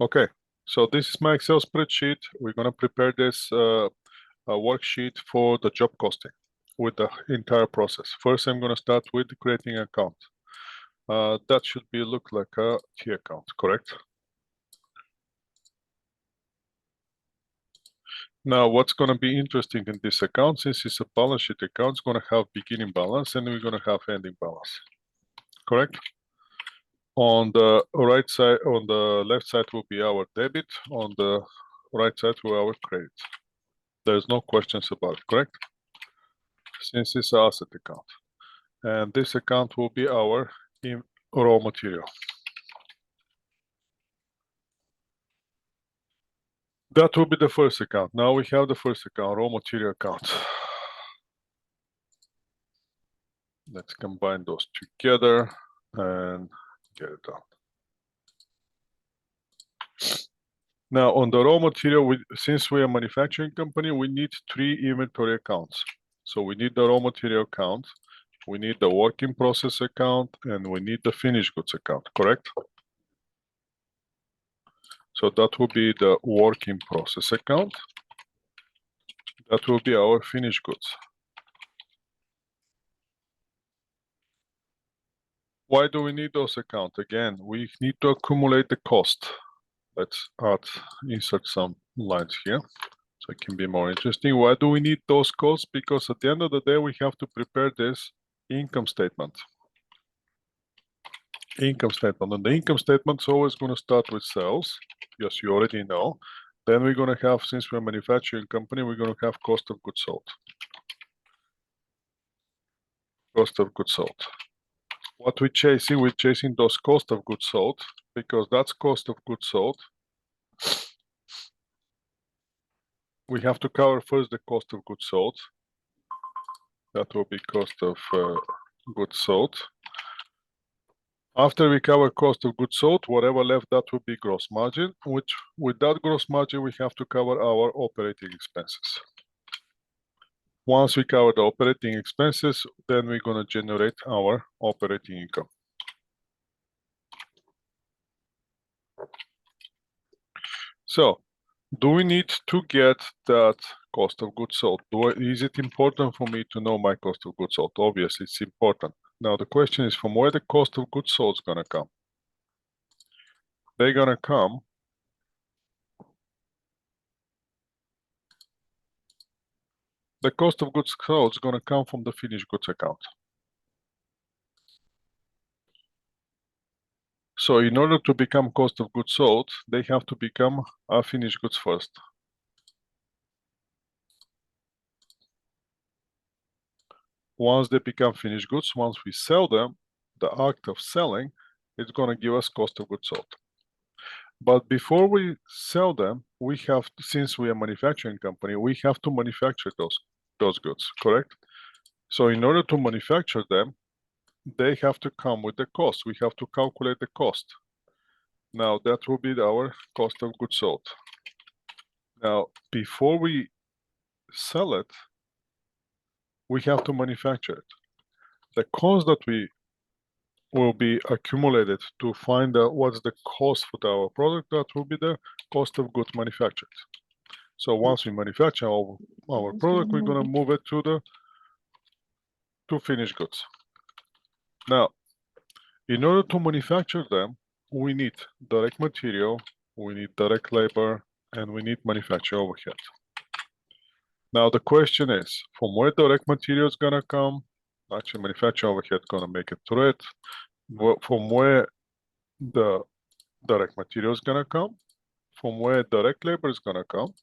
Okay, so this is my Excel spreadsheet. We're going to prepare this worksheet for the job costing with the entire process. First, I'm going to start with creating an account. That should look like a T account, correct? Now, what's going to be interesting in this account, since it's a balance sheet account, it's going to have beginning balance and we're going to have ending balance, correct? On the right side, on the left side will be our debit, on the right side will be our credit. There's no questions about it, correct? Since it's an asset account. And this account will be our raw material. That will be the first account. Now we have the first account, raw material account. Let's combine those together and get it done. Now on the raw material, since we are a manufacturing company, we need 3 inventory accounts. So we need the raw material account, we need the work in process account, and we need the finished goods account, correct? So that will be the work in process account. That will be our finished goods. Why do we need those accounts? Again, we need to accumulate the cost. Let's insert some lines here so it can be more interesting. Why do we need those costs? Because at the end of the day, we have to prepare this income statement. Income statement. And the income statement is always going to start with sales. Yes, you already know. Then we're going to have, since we're a manufacturing company, we're going to have cost of goods sold. Cost of goods sold. What we're chasing those cost of goods sold, because that's cost of goods sold. We have to cover first the cost of goods sold. That will be cost of goods sold. After we cover cost of goods sold, whatever left, that will be gross margin, which with that gross margin, we have to cover our operating expenses. Once we cover the operating expenses, then we're going to generate our operating income. So, do we need to get that cost of goods sold? Is it important for me to know my cost of goods sold? Obviously, it's important. Now, the question is from where the cost of goods sold is going to come. They're going to come the cost of goods sold is going to come from the finished goods account. So in order to become cost of goods sold, they have to become finished goods first. Once they become finished goods, once we sell them, the act of selling is going to give us cost of goods sold. But before we sell them, we have, since we are a manufacturing company, we have to manufacture those goods, correct? So in order to manufacture them, they have to come with the cost. We have to calculate the cost. Now that will be our cost of goods sold. Now, before we sell it, we have to manufacture it. The cost that we will be accumulated to find out what's the cost for our product, that will be the cost of goods manufactured. So once we manufacture our product, we're going to move it to finished goods. Now, in order to manufacture them, we need direct material, we need direct labor, and we need manufacturing overhead. Now the question is, from where direct material is gonna come? Actually, manufacturing overhead is gonna make it to it. From where the direct material is gonna come? From where direct labor is gonna come?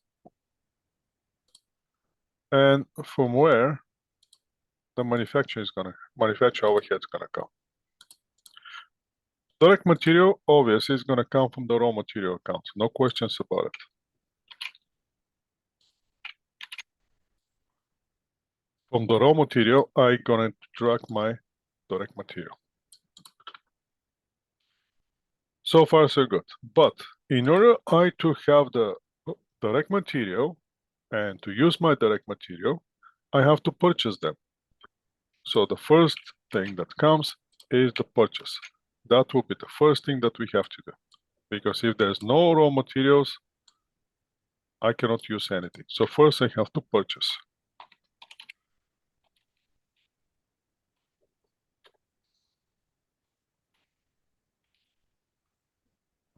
And from where the manufacturing overhead is gonna come? Direct material, obviously, is gonna come from the raw material account. No questions about it. From the raw material, I'm gonna drag my direct material. So far, so good. But in order to have the direct material and to use my direct material, I have to purchase them. So the first thing that comes is the purchase. That will be the first thing that we have to do. because if there's no raw materials, I cannot use anything. So first I have to purchase.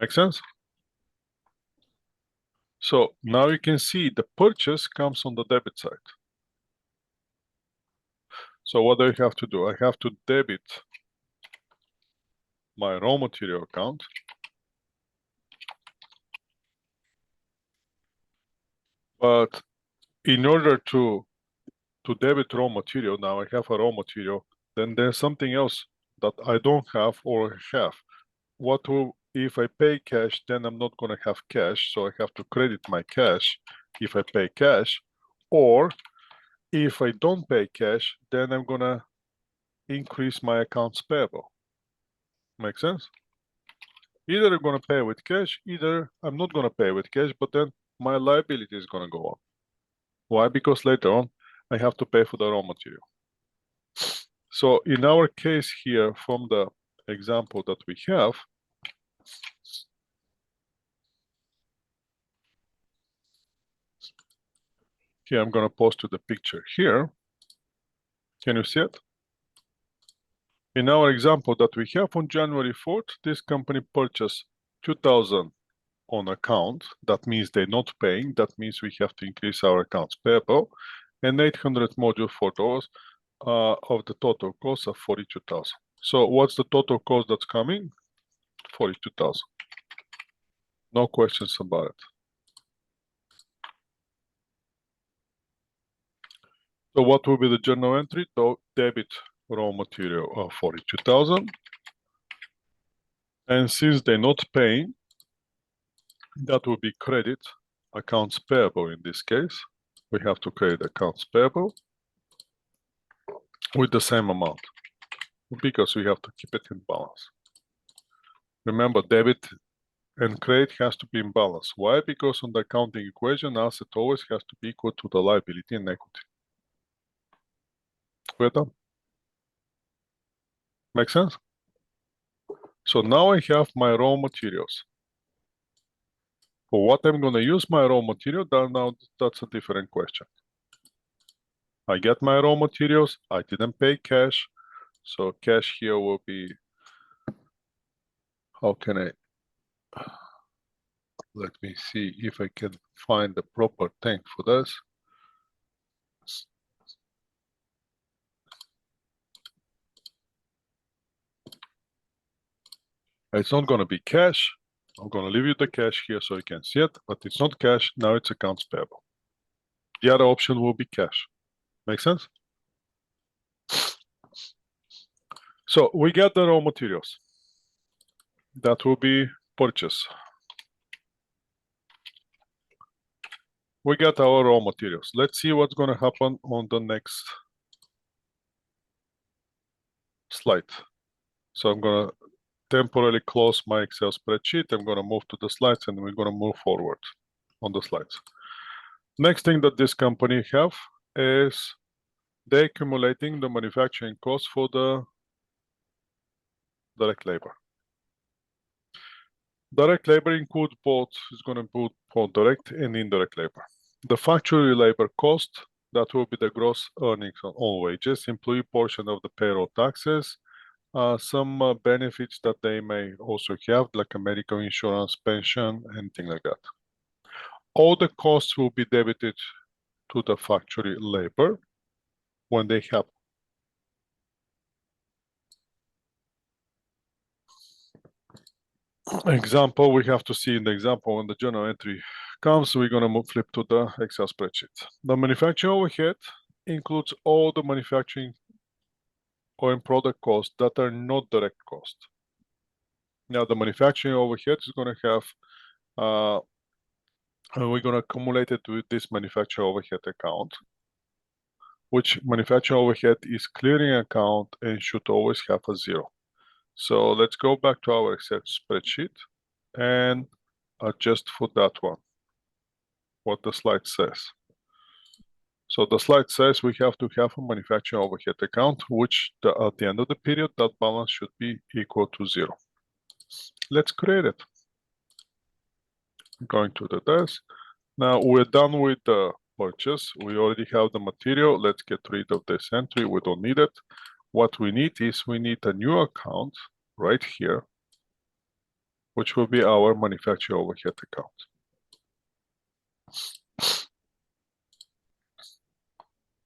Make sense? So now you can see the purchase comes on the debit side. So what do I have to do? I have to debit my raw material account. But in order to debit raw material, now I have a raw material, then there's something else that I don't have or have. What will, if I pay cash, then I'm not gonna have cash, so I have to credit my cash if I pay cash, or if I don't pay cash, then I'm gonna increase my accounts payable. Make sense? Either I'm gonna pay with cash, either I'm not gonna pay with cash, but then my liability is gonna go up. Why? Because later on, I have to pay for the raw material. So in our case here, from the example that we have, here I'm gonna post to the picture here. Can you see it? In our example that we have on January 4th, this company purchased 2,000 on account. That means they're not paying. That means we have to increase our accounts payable, and 800 module photos of the total cost of 42,000. So what's the total cost that's coming? 42,000. No questions about it. So what will be the journal entry? Debit raw material of 42,000. And since they're not paying, that will be credit accounts payable in this case. We have to credit accounts payable with the same amount because we have to keep it in balance. Remember, debit and credit has to be in balance. Why? Because on the accounting equation, asset always has to be equal to the liability and equity. We're done. Make sense? So now I have my raw materials. For what I'm going to use my raw material, that's a different question. I get my raw materials, I didn't pay cash, so cash here will be, how can I, let me see if I can find the proper thing for this. It's not going to be cash. I'm going to leave you the cash here so you can see it, but it's not cash. Now it's accounts payable. The other option will be cash. Make sense? So we get the raw materials. That will be purchase. We got our raw materials. Let's see what's going to happen on the next slide. So I'm going to temporarily close my Excel spreadsheet. I'm going to move to the slides and we're going to move forward on the slides. Next thing that this company have is they're accumulating the manufacturing costs for the direct labor. Direct labor includes both, is going to put both direct and indirect labor. The factory labor cost, that will be the gross earnings on all wages, employee portion of the payroll taxes, some benefits that they may also have, like a medical insurance, pension, anything like that. All the costs will be debited to the factory labor when they happen. Example, we have to see in the example when the journal entry comes, we're going to flip to the Excel spreadsheet. The manufacturing overhead includes all the manufacturing or product costs that are not direct cost. Now, the manufacturing overhead is going to have, we're going to accumulate it with this manufacturing overhead account, which manufacturing overhead is clearing account and should always have a zero. So let's go back to our Excel spreadsheet and adjust for that one, what the slide says. So the slide says we have to have a manufacturing overhead account, which at the end of the period, that balance should be equal to zero. Let's create it. Going to the desk. Now we're done with the purchase. We already have the material. Let's get rid of this entry. We don't need it. What we need is we need a new account right here, which will be our manufacturer overhead account.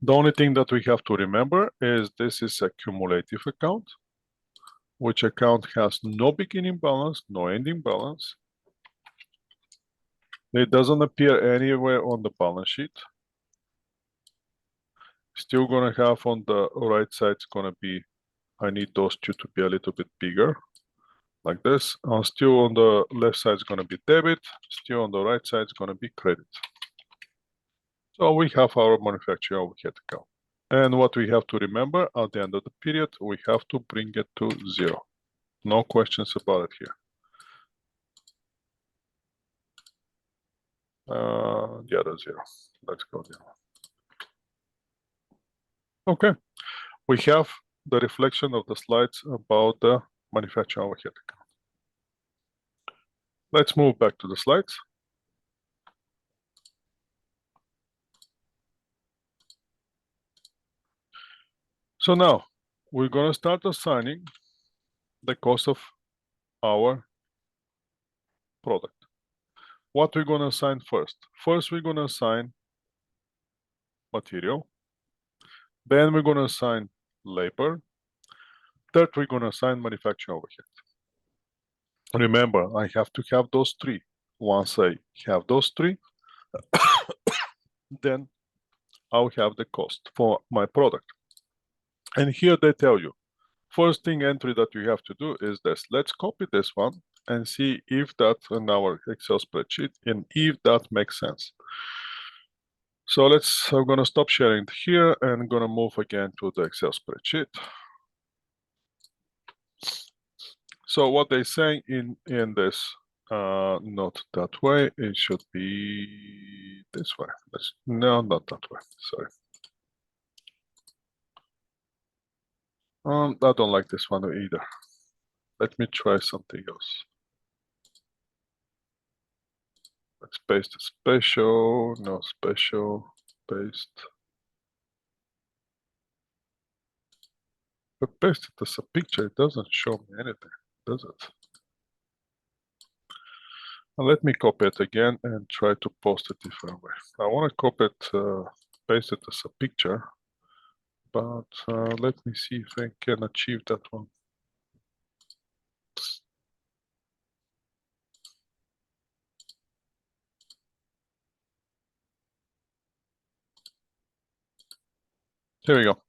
The only thing that we have to remember is this is a cumulative account, which account has no beginning balance, no ending balance. It doesn't appear anywhere on the balance sheet. Still gonna have on the right side, it's gonna be, I need those two to be a little bit bigger, like this. Still on the left side is gonna be debit, still on the right side is gonna be credit. So we have our manufacturing overhead account. And what we have to remember at the end of the period, we have to bring it to 0. No questions about it here. The other 0. Let's go there. Okay, we have the reflection of the slides about the manufacturing overhead account. Let's move back to the slides. So now we're going to start assigning the cost of our product. What we're going to assign first? First, we're going to assign material. Then we're going to assign labor. Third, we're going to assign manufacturing overhead. Remember, I have to have those three. Once I have those three, then I'll have the cost for my product. And here they tell you, first thing entry that you have to do is this. Let's copy this one and see if that in our Excel spreadsheet and if that makes sense. So I'm gonna stop sharing here and gonna move again to the Excel spreadsheet. So what they say in this, not that way, it should be this way. No, not that way, sorry. I don't like this one either. Let me try something else. Let's paste the special, no special, paste. But paste it as a picture, it doesn't show me anything, does it? Now let me copy it again and try to post it different way. I want to copy it, paste it as a picture, but let me see if I can achieve that one. There we go.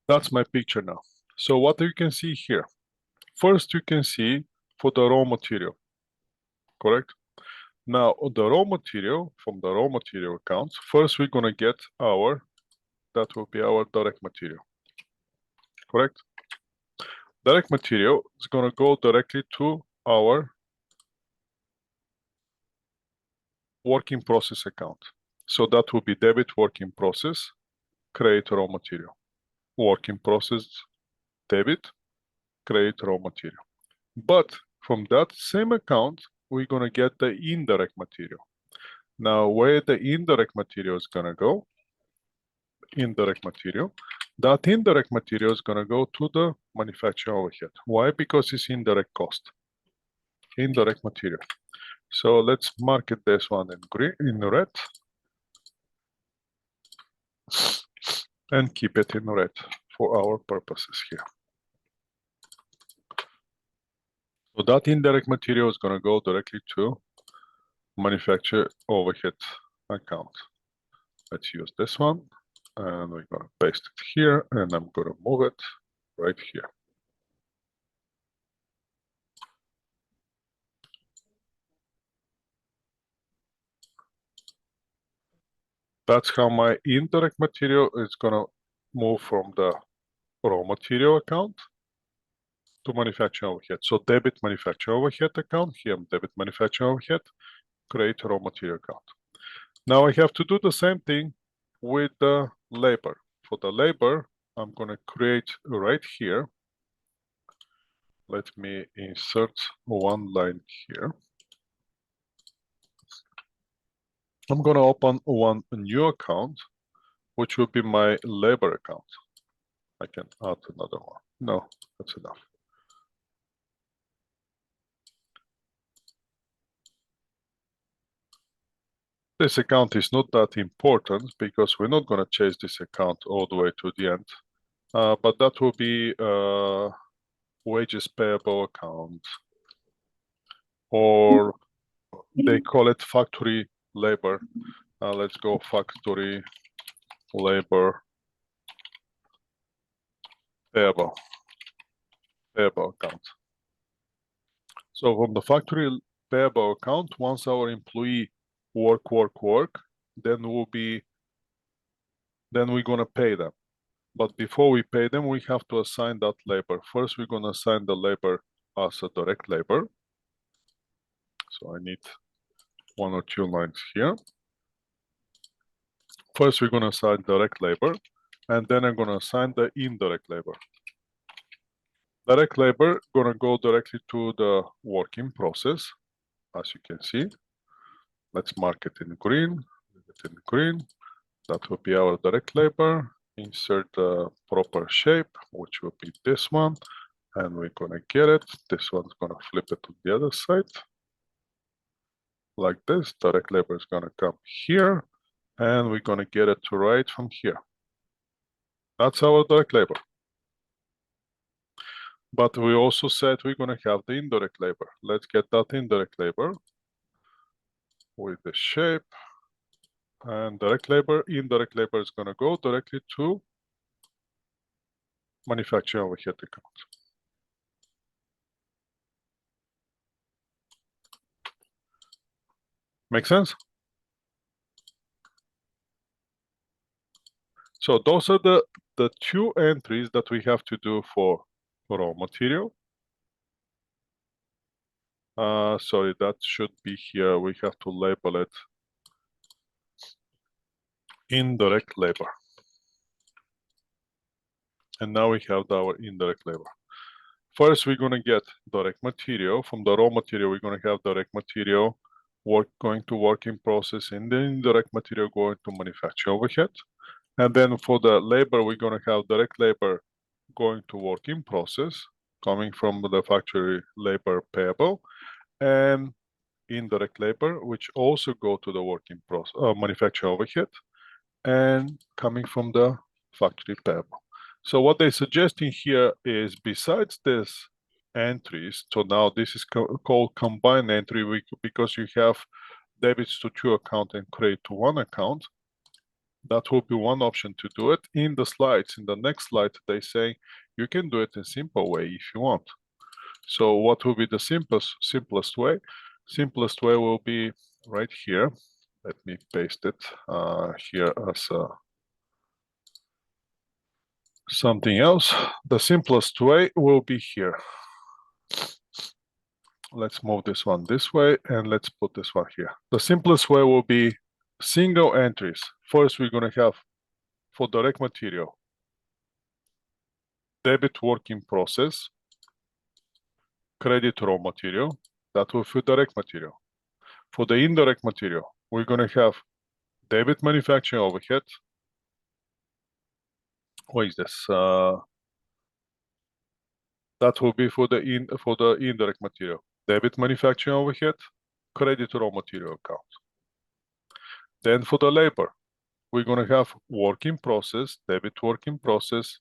That's my picture now. So what you can see here, first you can see for the raw material, correct? Now the raw material, from the raw material account, first we're gonna get that will be our direct material, correct? Direct material is gonna go directly to our work in process account. So that will be debit work in process, create raw material. Work in process, debit, create raw material. But from that same account, we're gonna get the indirect material. Now, where the indirect material is gonna go, indirect material, that indirect material is gonna go to the manufacturing overhead. Why? Because it's indirect cost, indirect material. So let's market this one in green, in red, and keep it in red for our purposes here. So that indirect material is gonna go directly to manufacturer overhead account. Let's use this one, and we're gonna paste it here, and I'm gonna move it right here. That's how my indirect material is gonna move from the raw material account to manufacturing overhead. So debit manufacturing overhead account, here debit manufacturing overhead, create raw material account. Now I have to do the same thing with the labor. For the labor, I'm gonna create right here. Let me insert one line here. I'm gonna open one new account, which will be my labor account. I can add another one. No, that's enough. This account is not that important because we're not gonna chase this account all the way to the end. But that will be wages payable account, or they call it factory labor. Let's go factory labor payable account. So from the factory payable account, once our employee work, then we're gonna pay them. But before we pay them, we have to assign that labor. First, we're gonna assign the labor as a direct labor. So I need 1 or 2 lines here. First, we're gonna assign direct labor, and then I'm gonna assign the indirect labor. Direct labor gonna go directly to the working process, as you can see. Let's mark it in green. That will be our direct labor. Insert the proper shape, which will be this one, and we're gonna get it. This one's gonna flip it to the other side. Like this, direct labor is gonna come here, and we're gonna get it to right from here. That's our direct labor. But we also said we're gonna have the indirect labor. Let's get that indirect labor with the shape. And direct labor, indirect labor is gonna go directly to manufacturing overhead account. Make sense? So those are the 2 entries that we have to do for raw material. Sorry, that should be here. We have to label it indirect labor. And now we have our indirect labor. First, we're gonna get direct material. From the raw material, we're gonna have direct material going to working process, and then indirect material going to manufacturing overhead. And then for the labor, we're gonna have direct labor going to work in process, coming from the factory labor payable, and indirect labor, which also go to the working process, manufacturing overhead, and coming from the factory payable. So what they're suggesting here is, besides this entries, so now this is called combined entry because you have debits to 2 accounts and credit to 1 account. That will be one option to do it. In the slides, in the next slide, they say you can do it in a simple way if you want. So what will be the simplest way? Simplest way will be right here. Let me paste it here as something else. The simplest way will be here. Let's move this one this way, and let's put this one here. The simplest way will be single entries. First, we're gonna have for direct material, debit work in process, credit raw material, that will be direct material. For the indirect material, we're gonna have debit manufacturing overhead. What is this? That will be for the indirect material. Debit manufacturing overhead, credit raw material account. Then for the labor, we're gonna have work in process, debit work in process,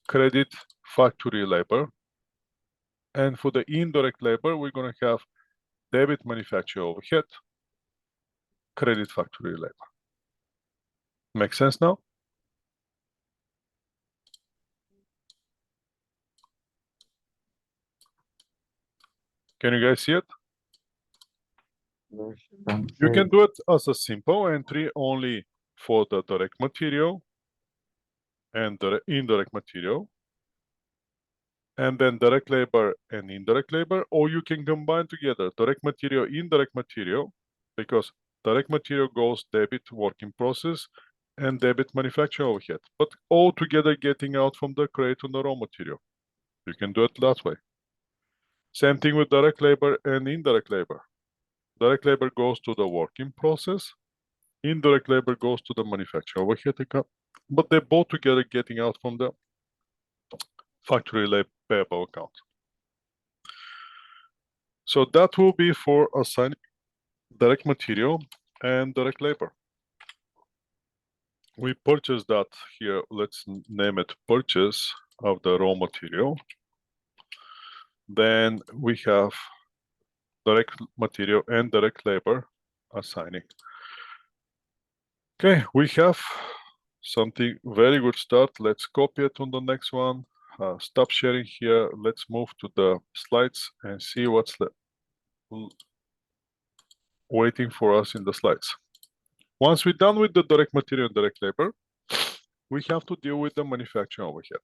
credit factory labor. And for the indirect labor, we're gonna have debit manufacturing overhead, credit factory labor. Make sense now? Can you guys see it? You can do it as a simple entry only for the direct material and the indirect material, and then direct labor and indirect labor, or you can combine together direct material, indirect material, because direct material goes debit work in process and debit manufacturing overhead, but all together getting out from the credit on the raw material. You can do it that way. Same thing with direct labor and indirect labor. Direct labor goes to the working process. Indirect labor goes to the manufacturing overhead account, but they're both together getting out from the factory labor payable account. So that will be for assigning direct material and direct labor. We purchase that here, let's name it purchase of the raw material. Then we have direct material and direct labor assigning. Okay, we have something very good start. Let's copy it on the next one. Stop sharing here. Let's move to the slides and see what's waiting for us in the slides. Once we're done with the direct material and direct labor, we have to deal with the manufacturing overhead.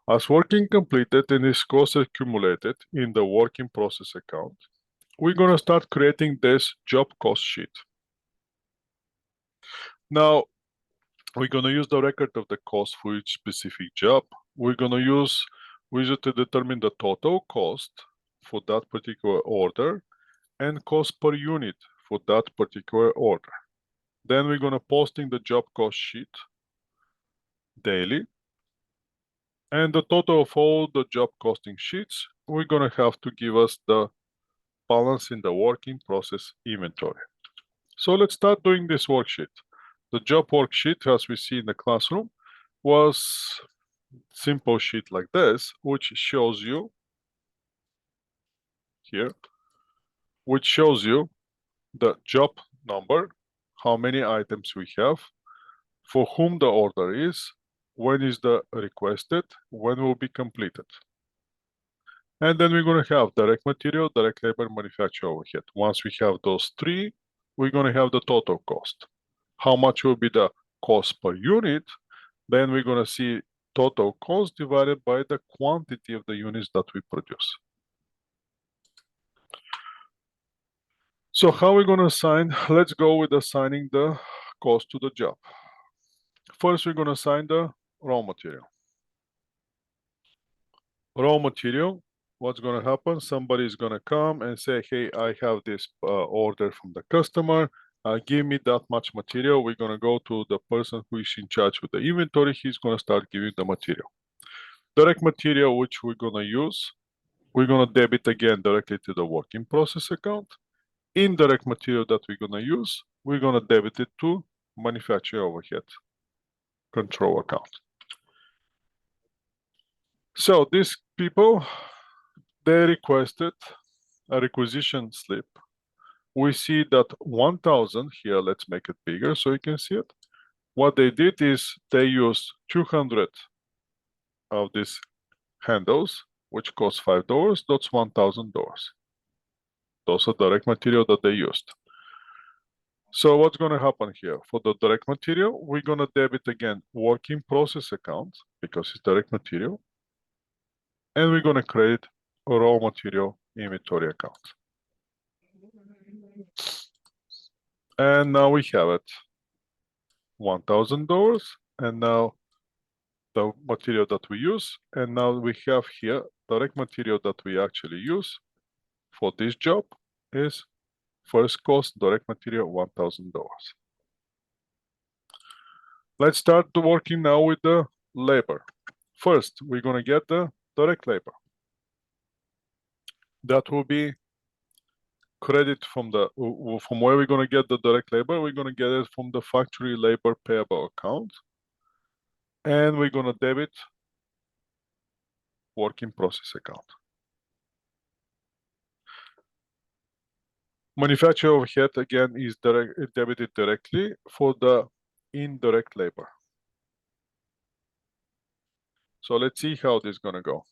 As working completed and is cost accumulated in the working process account, we're going to start creating this job cost sheet. Now, we're going to use the record of the cost for each specific job. We're going to use to determine the total cost for that particular order and cost per unit for that particular order. Then we're going to posting the job cost sheet daily. And the total of all the job costing sheets, we're going to have to give us the balance in the working process inventory. So let's start doing this worksheet. The job worksheet, as we see in the classroom, was simple sheet like this, which shows you here, which shows you the job number, how many items we have, for whom the order is, when is the requested, when will be completed. And then we're going to have direct material, direct labor, manufacturing overhead. Once we have those three, we're going to have the total cost. How much will be the cost per unit? Then we're going to see total cost divided by the quantity of the units that we produce. So how are we going to assign? Let's go with assigning the cost to the job. First, we're going to assign the raw material. Raw material, what's going to happen? Somebody is going to come and say, hey, I have this order from the customer. Give me that much material. We're going to go to the person who is in charge with the inventory. He's going to start giving the material. Direct material, which we're going to use, we're going to debit again directly to the working process account. Indirect material that we're going to use, we're going to debit it to manufacturing overhead control account. So these people, they requested a requisition slip. We see that 1,000 here, let's make it bigger so you can see it. What they did is they used 200 of these handles, which cost $5, that's $1,000. Those are direct material that they used. So what's going to happen here? For the direct material, we're going to debit again working process account because it's direct material. And we're going to credit a raw material inventory account. And now we have it, $1,000. And now the material that we use. And now we have here direct material that we actually use for this job is first cost direct material $1,000. Let's start working now with the labor. First, we're going to get the direct labor. That will be credit from where we're going to get the direct labor. We're going to get it from the factory labor payable account. And we're going to debit working process account. Manufacturing overhead again is debited directly for the indirect labor. So let's see how this is going to go.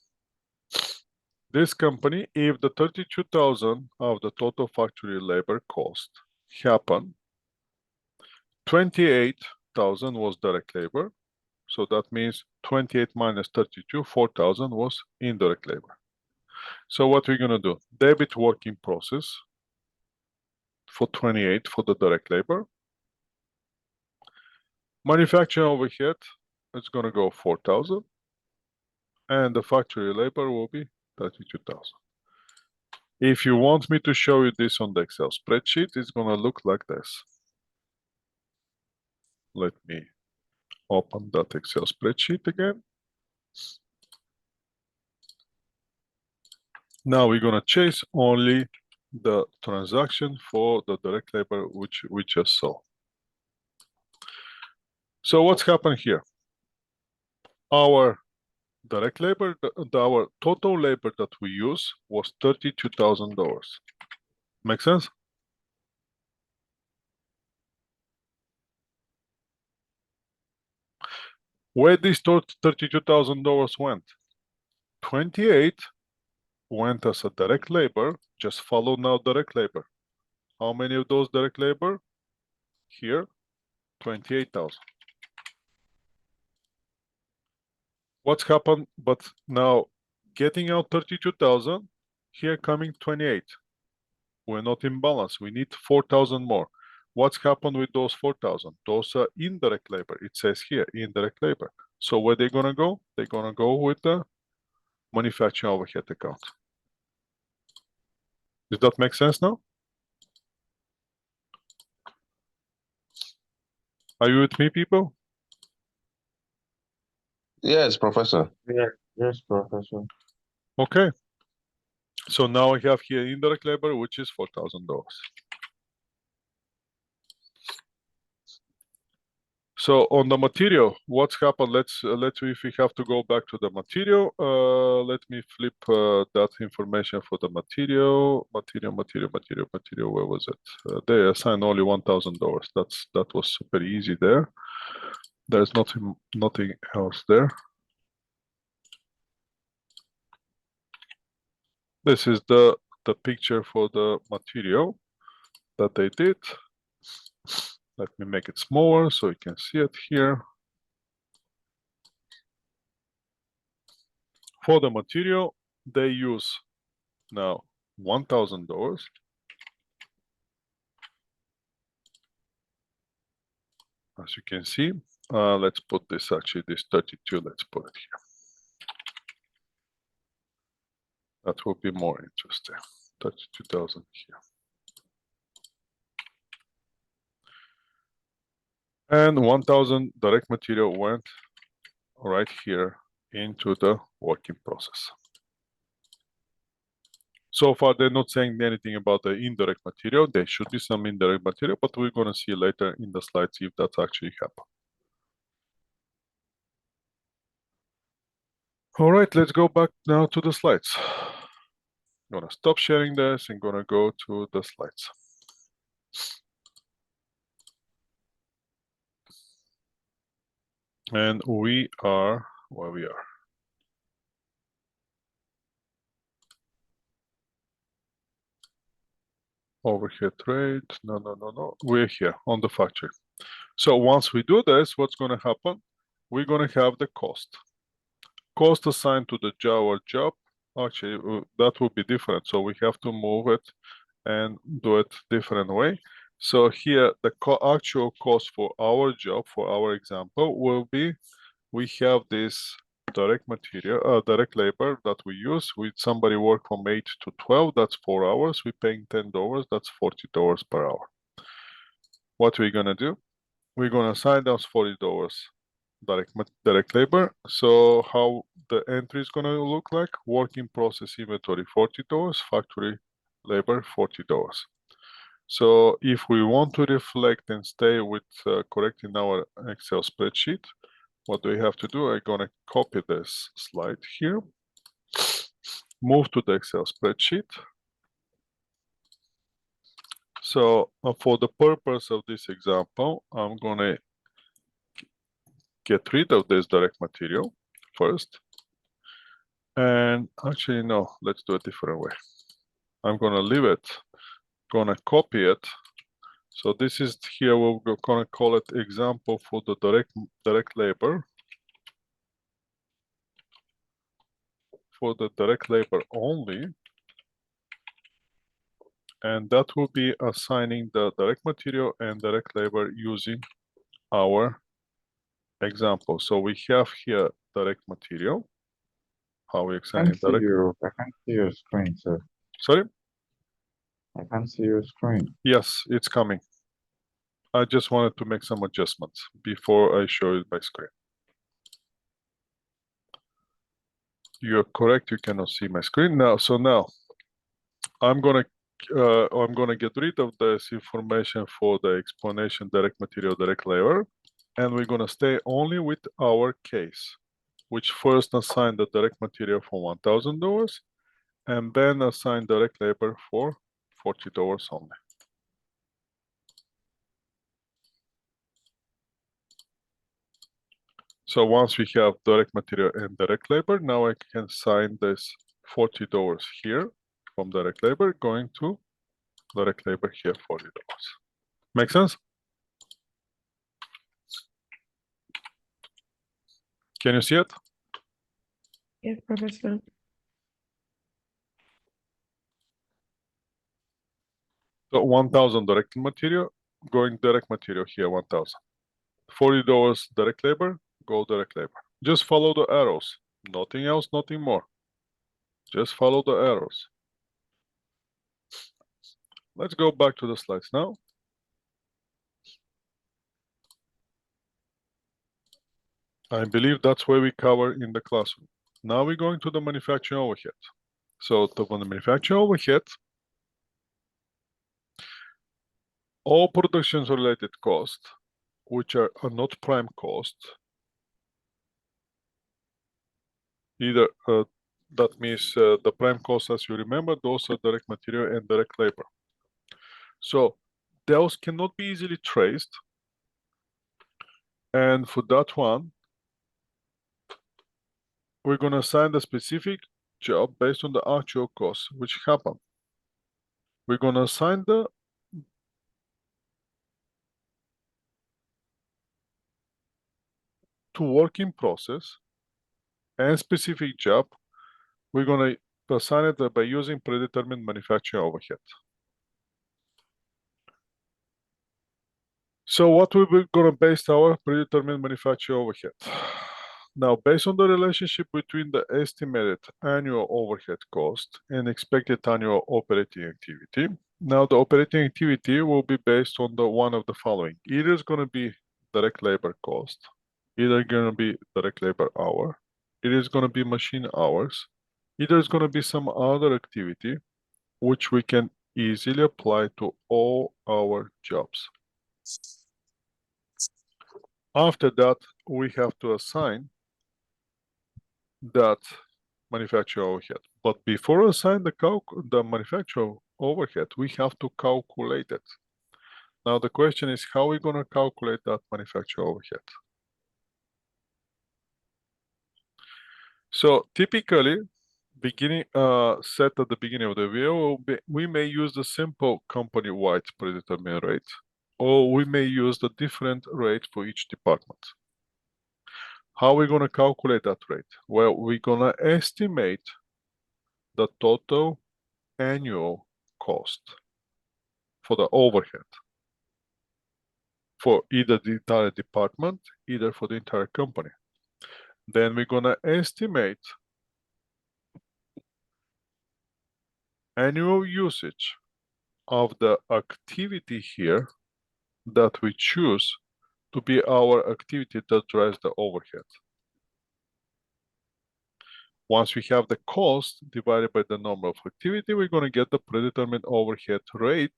This company, if the 32,000 of the total factory labor cost happened, 28,000 was direct labor. So that means 28 minus 32, 4,000 was indirect labor. So what we're going to do, debit working process for 28 for the direct labor. Manufacturing overhead, it's going to go 4,000. And the factory labor will be 32,000. If you want me to show you this on the Excel spreadsheet, it's gonna look like this. Let me open that Excel spreadsheet again. Now we're gonna chase only the transaction for the direct labor which we just saw. So what's happened here? Our direct labor, our total labor that we use was $32,000. Make sense? Where these $32,000 went? 28 went as a direct labor. Just follow now direct labor. How many of those direct labor? Here, 28,000. What's happened? But now getting out 32,000, here coming 28. We're not in balance. We need 4,000 more. What's happened with those 4,000? Those are indirect labor. It says here, indirect labor. So where they're gonna go? They're gonna go with the manufacturing overhead account. Does that make sense now? Are you with me, people? Yes, Professor. Yes, Professor. Okay. So now I have here indirect labor, which is $4,000. So on the material, what's happened? Let's if we have to go back to the material, let me flip that information for the material. Where was it? They assigned only $1,000. That was super easy there. There's nothing else there. This is the picture for the material that they did. Let me make it smaller so you can see it here. For the material, they use now $1,000. As you can see, let's put this actually, this 32, let's put it here. That will be more interesting. 32,000 here. And 1,000 direct material went right here into the working process. So far, they're not saying anything about the indirect material. There should be some indirect material, but we're going to see later in the slides if that's actually happened. All right, let's go back now to the slides. I'm gonna stop sharing this and gonna go to the slides. And we are where we are. Overhead rate, no. We're here on the factory. So once we do this, what's gonna happen? We're gonna have the cost. Cost assigned to the job. Actually, that will be different. So we have to move it and do it different way. So here, the actual cost for our job, for our example, will be, we have this direct material, direct labor that we use. With somebody work from 8 to 12, that's 4 hours. We're paying $10, that's $40 per hour. What we're gonna do? We're gonna assign those $40 direct labor. So how the entry is gonna look like? Work in process inventory $40, factory labor $40. So if we want to reflect and stay with correcting our Excel spreadsheet, what do we have to do? I'm gonna copy this slide here, move to the Excel spreadsheet. So for the purpose of this example, I'm gonna get rid of this direct material first. And actually, no, let's do it a different way. I'm gonna leave it, gonna copy it. So this is here, we're gonna call it example for the direct labor. For the direct labor only. And that will be assigning the direct material and direct labor using our example. So we have here direct material. How we assigning direct? I can't see your screen, sir. Sorry? I can't see your screen. Yes, it's coming. I just wanted to make some adjustments before I show you my screen. You're correct, you cannot see my screen now. So now I'm gonna get rid of this information for the explanation, direct material, direct labor, and we're gonna stay only with our case, which first assign the direct material for $1,000 and then assign direct labor for $40 only. So once we have direct material and direct labor, now I can assign this $40 here from direct labor going to direct labor here, $40. Make sense? Can you see it? Yes, Professor. So 1,000 direct material, going direct material here, 1,000. $40 direct labor, go direct labor. Just follow the arrows. Nothing else, nothing more. Just follow the arrows. Let's go back to the slides now. I believe that's where we cover in the classroom. Now we're going to the manufacturing overhead. So the manufacturing overhead, all productions related costs, which are not prime cost, either that means the prime costs, as you remember, those are direct material and direct labor. So those cannot be easily traced. And for that one, we're going to assign the specific job based on the actual costs which happen. We're going to assign the to work in process and specific job. We're going to assign it by using predetermined manufacturing overhead. So what we're going to base our predetermined manufacturing overhead? Now, based on the relationship between the estimated annual overhead cost and expected annual operating activity, now the operating activity will be based on the one of the following. Either it's going to be direct labor cost, either going to be direct labor hour, it is going to be machine hours, either it's going to be some other activity which we can easily apply to all our jobs. After that, we have to assign that manufacturer overhead. But before assign the manufacturer overhead, we have to calculate it. Now the question is how we're going to calculate that manufacturer overhead. So typically, set at the beginning of the video, we may use the simple company-wide predetermined rate, or we may use the different rate for each department. How are we going to calculate that rate? Well, we're going to estimate the total annual cost for the overhead for either the entire department, either for the entire company. Then we're going to estimate annual usage of the activity here that we choose to be our activity that drives the overhead. Once we have the cost divided by the number of activity, we're going to get the predetermined overhead rate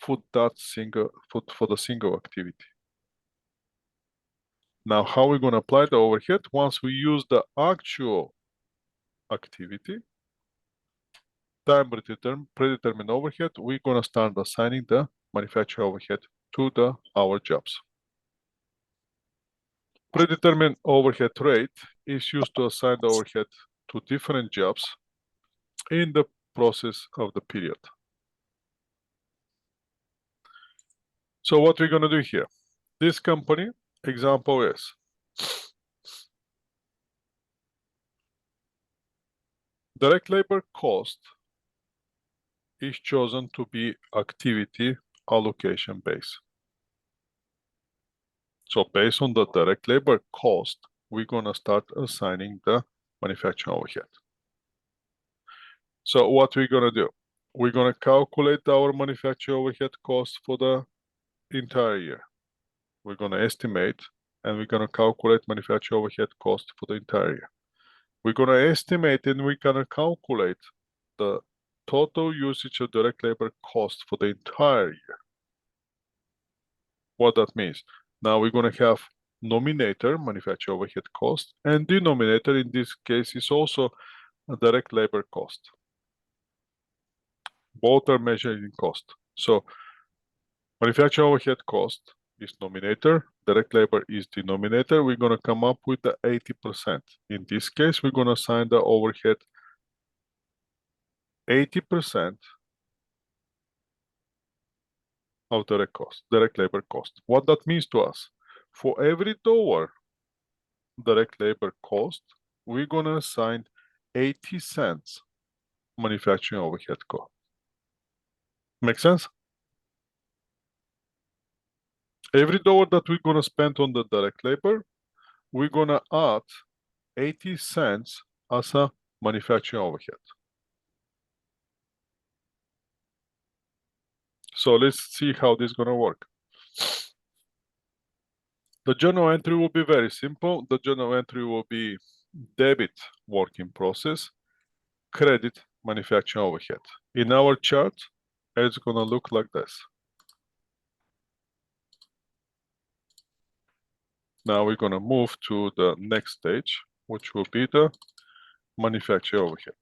for that for the single activity. Now, how are we going to apply the overhead? Once we use the actual activity, time predetermined overhead, we're going to start assigning the manufacturing overhead to our jobs. Predetermined overhead rate is used to assign the overhead to different jobs in the process of the period. So what we're going to do here, this company example is direct labor cost is chosen to be activity allocation base. So based on the direct labor cost, we're going to start assigning the manufacturing overhead. So what we're going to do, we're gonna calculate our manufacturing overhead cost for the entire year. We're gonna estimate and we're gonna calculate manufacturing overhead cost for the entire year. We're gonna estimate and we're gonna calculate the total usage of direct labor cost for the entire year. What that means? Now we're gonna have nominator, manufacturing overhead cost, and denominator in this case is also a direct labor cost. Both are measured in cost. So manufacturing overhead cost is nominator, direct labor is denominator. We're gonna come up with the 80%. In this case, we're gonna assign the overhead 80% of direct cost, direct labor cost. What that means to us? For every dollar direct labor cost, we're gonna assign 80 cents manufacturing overhead cost. Make sense? Every dollar that we're gonna spend on the direct labor, we're gonna add 80 cents as a manufacturing overhead. So let's see how this is gonna work. The journal entry will be very simple. The journal entry will be debit work in process, credit manufacturing overhead. In our chart, it's gonna look like this. Now we're gonna move to the next stage, which will be the manufacturing overhead.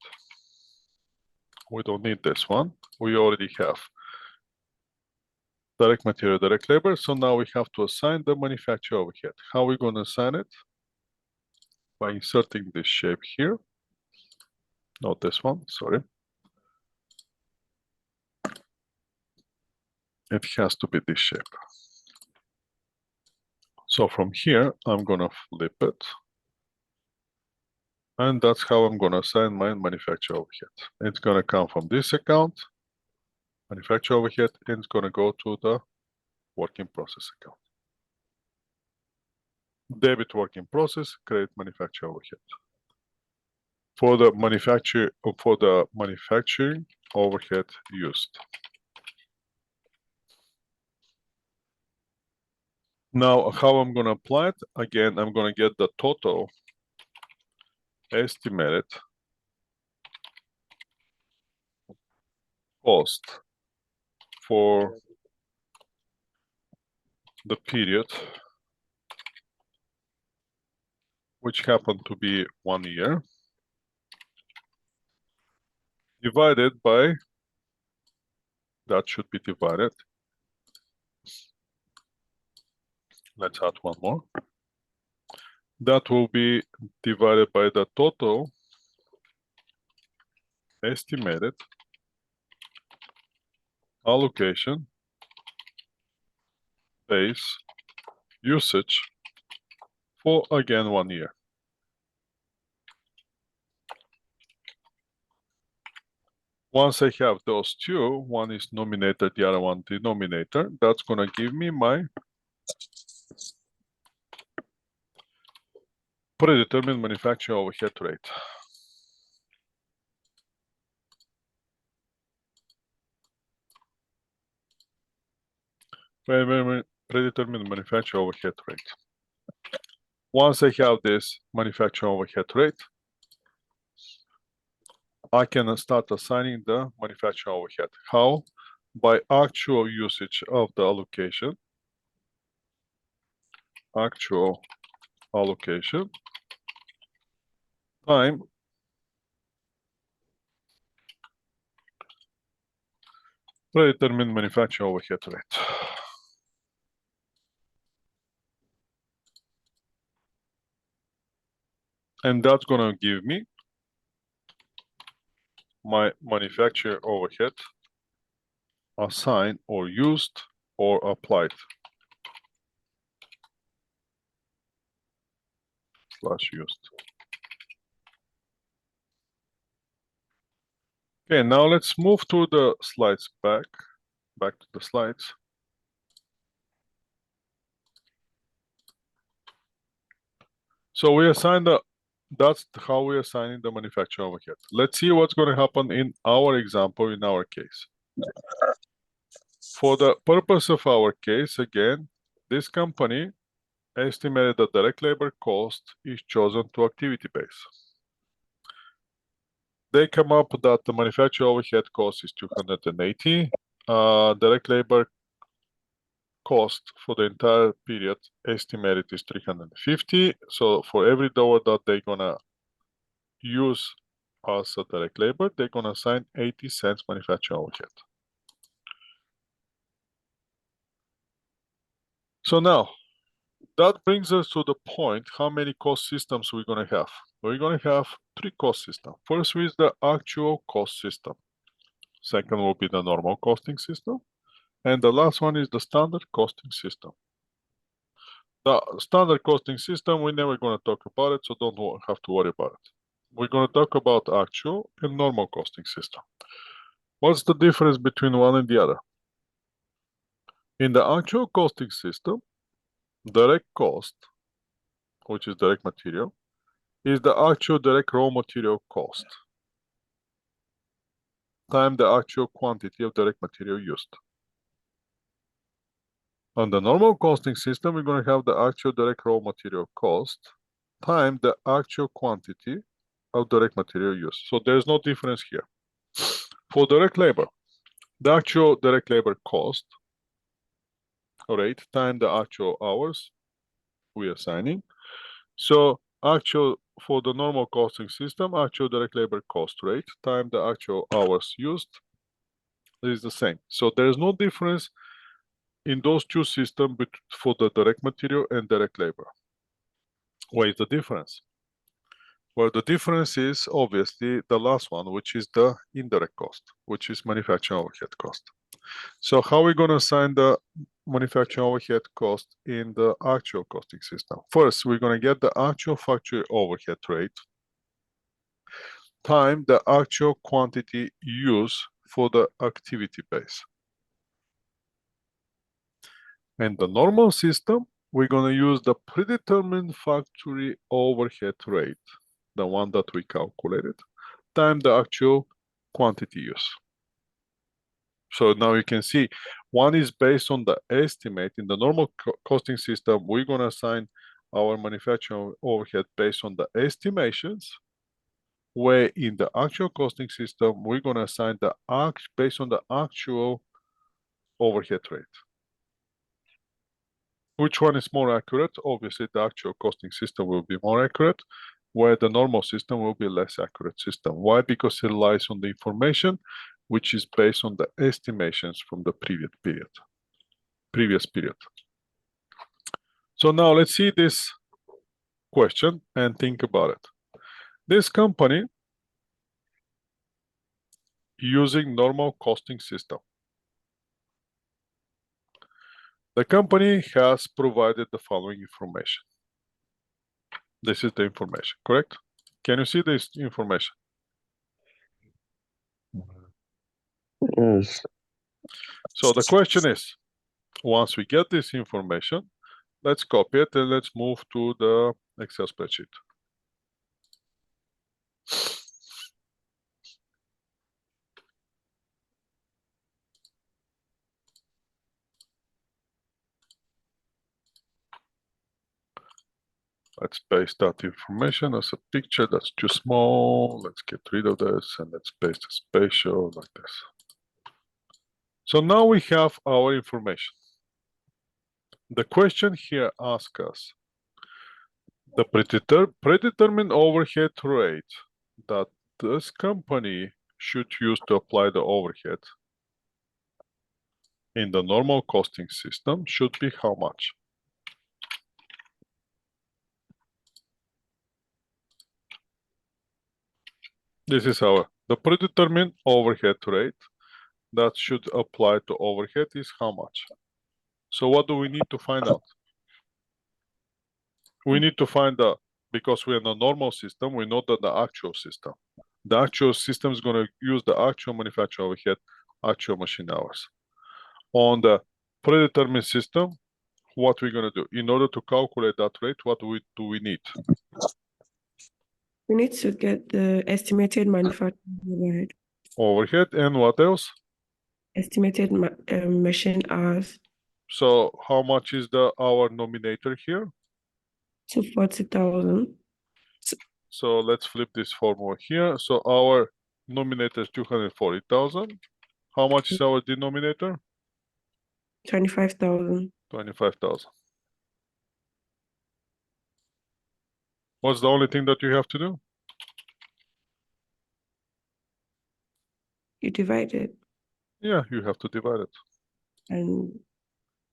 We don't need this one. We already have direct material, direct labor. So now we have to assign the manufacturing overhead. How are we gonna assign it? By inserting this shape here. Not this one, sorry. It has to be this shape. So from here, I'm gonna flip it. And that's how I'm gonna assign my manufacturing overhead. It's gonna come from this account, manufacturing overhead, and it's gonna go to the work in process account. Debit work in process, credit manufacturing overhead. For the manufacturing overhead used. Now, how I'm gonna apply it? Again, I'm gonna get the total estimated cost for the period, which happened to be 1 year, divided by, that should be divided. Let's add one more. That will be divided by the total estimated allocation base usage for, again, 1 year. Once I have those two, one is numerator, the other one denominator, that's gonna give me my predetermined manufacturing overhead rate. Predetermined manufacturing overhead rate. Once I have this manufacturing overhead rate, I can start assigning the manufacturing overhead. How? By actual usage of the allocation. Actual allocation time predetermined manufacturing overhead rate. And that's gonna give me my manufacturing overhead assigned or used or applied. Slash used. Okay, now let's move to the slides back to the slides. So we assigned the That's how we're assigning the manufacturing overhead. Let's see what's going to happen in our example, in our case. For the purpose of our case, again, this company estimated the direct labor cost is chosen to activity base. They come up that the manufacturing overhead cost is 280. Direct labor cost for the entire period estimated is 350. So for every dollar that they're gonna use as a direct labor, they're gonna assign 80 cents manufacturing overhead. So now, that brings us to the point, how many cost systems we're gonna have. We're gonna have 3 cost systems. First is the actual cost system. Second will be the normal costing system. And the last one is the standard costing system. The standard costing system, we're never gonna talk about it, so don't have to worry about it. We're gonna talk about actual and normal costing system. What's the difference between one and the other? In the actual costing system, direct cost, which is direct material, is the actual direct raw material cost times the actual quantity of direct material used. On the normal costing system, we're going to have the actual direct raw material cost times the actual quantity of direct material used. So there's no difference here. For direct labor, the actual direct labor cost rate times the actual hours we are assigning. So actual for the normal costing system, actual direct labor cost rate times the actual hours used is the same. So there is no difference in those two systems for the direct material and direct labor. What is the difference? Well, the difference is obviously the last one, which is the indirect cost, which is manufacturing overhead cost. So how are we going to assign the manufacturing overhead cost in the actual costing system? First, we're going to get the actual factory overhead rate times the actual quantity used for the activity base. In the normal system, we're going to use the predetermined factory overhead rate, the one that we calculated, times the actual quantity used. So now you can see one is based on the estimate. In the normal costing system, we're going to assign our manufacturing overhead based on the estimations, where in the actual costing system, we're going to assign the based on the actual overhead rate. Which one is more accurate? Obviously, the actual costing system will be more accurate, where the normal system will be less accurate system. Why? Because it relies on the information which is based on the estimations from the previous period. So now let's see this question and think about it. This company using normal costing system. The company has provided the following information. This is the information, correct? Can you see this information? Yes. So the question is, once we get this information, let's copy it and let's move to the Excel spreadsheet. Let's paste that information as a picture. That's too small. Let's get rid of this and let's paste a spatial like this. So now we have our information. The question here asks us, the predetermined overhead rate that this company should use to apply the overhead in the normal costing system should be how much? This is the predetermined overhead rate that should apply to overhead is how much? So what do we need to find out? We need to find because we're in a normal system, we know that the actual system. The actual system is going to use the actual manufacturing overhead, actual machine hours. On the predetermined system, what we're going to do? In order to calculate that rate, what do we need? We need to get the estimated manufacturing overhead, Overhead and what else? estimated machine hours, So how much is our nominator here? 240,000. So let's flip this formula here. So our nominator is 240,000. How much is our denominator? 25,000. 25,000. What's the only thing that you have to do? You divide it Yeah, you have to divide it. and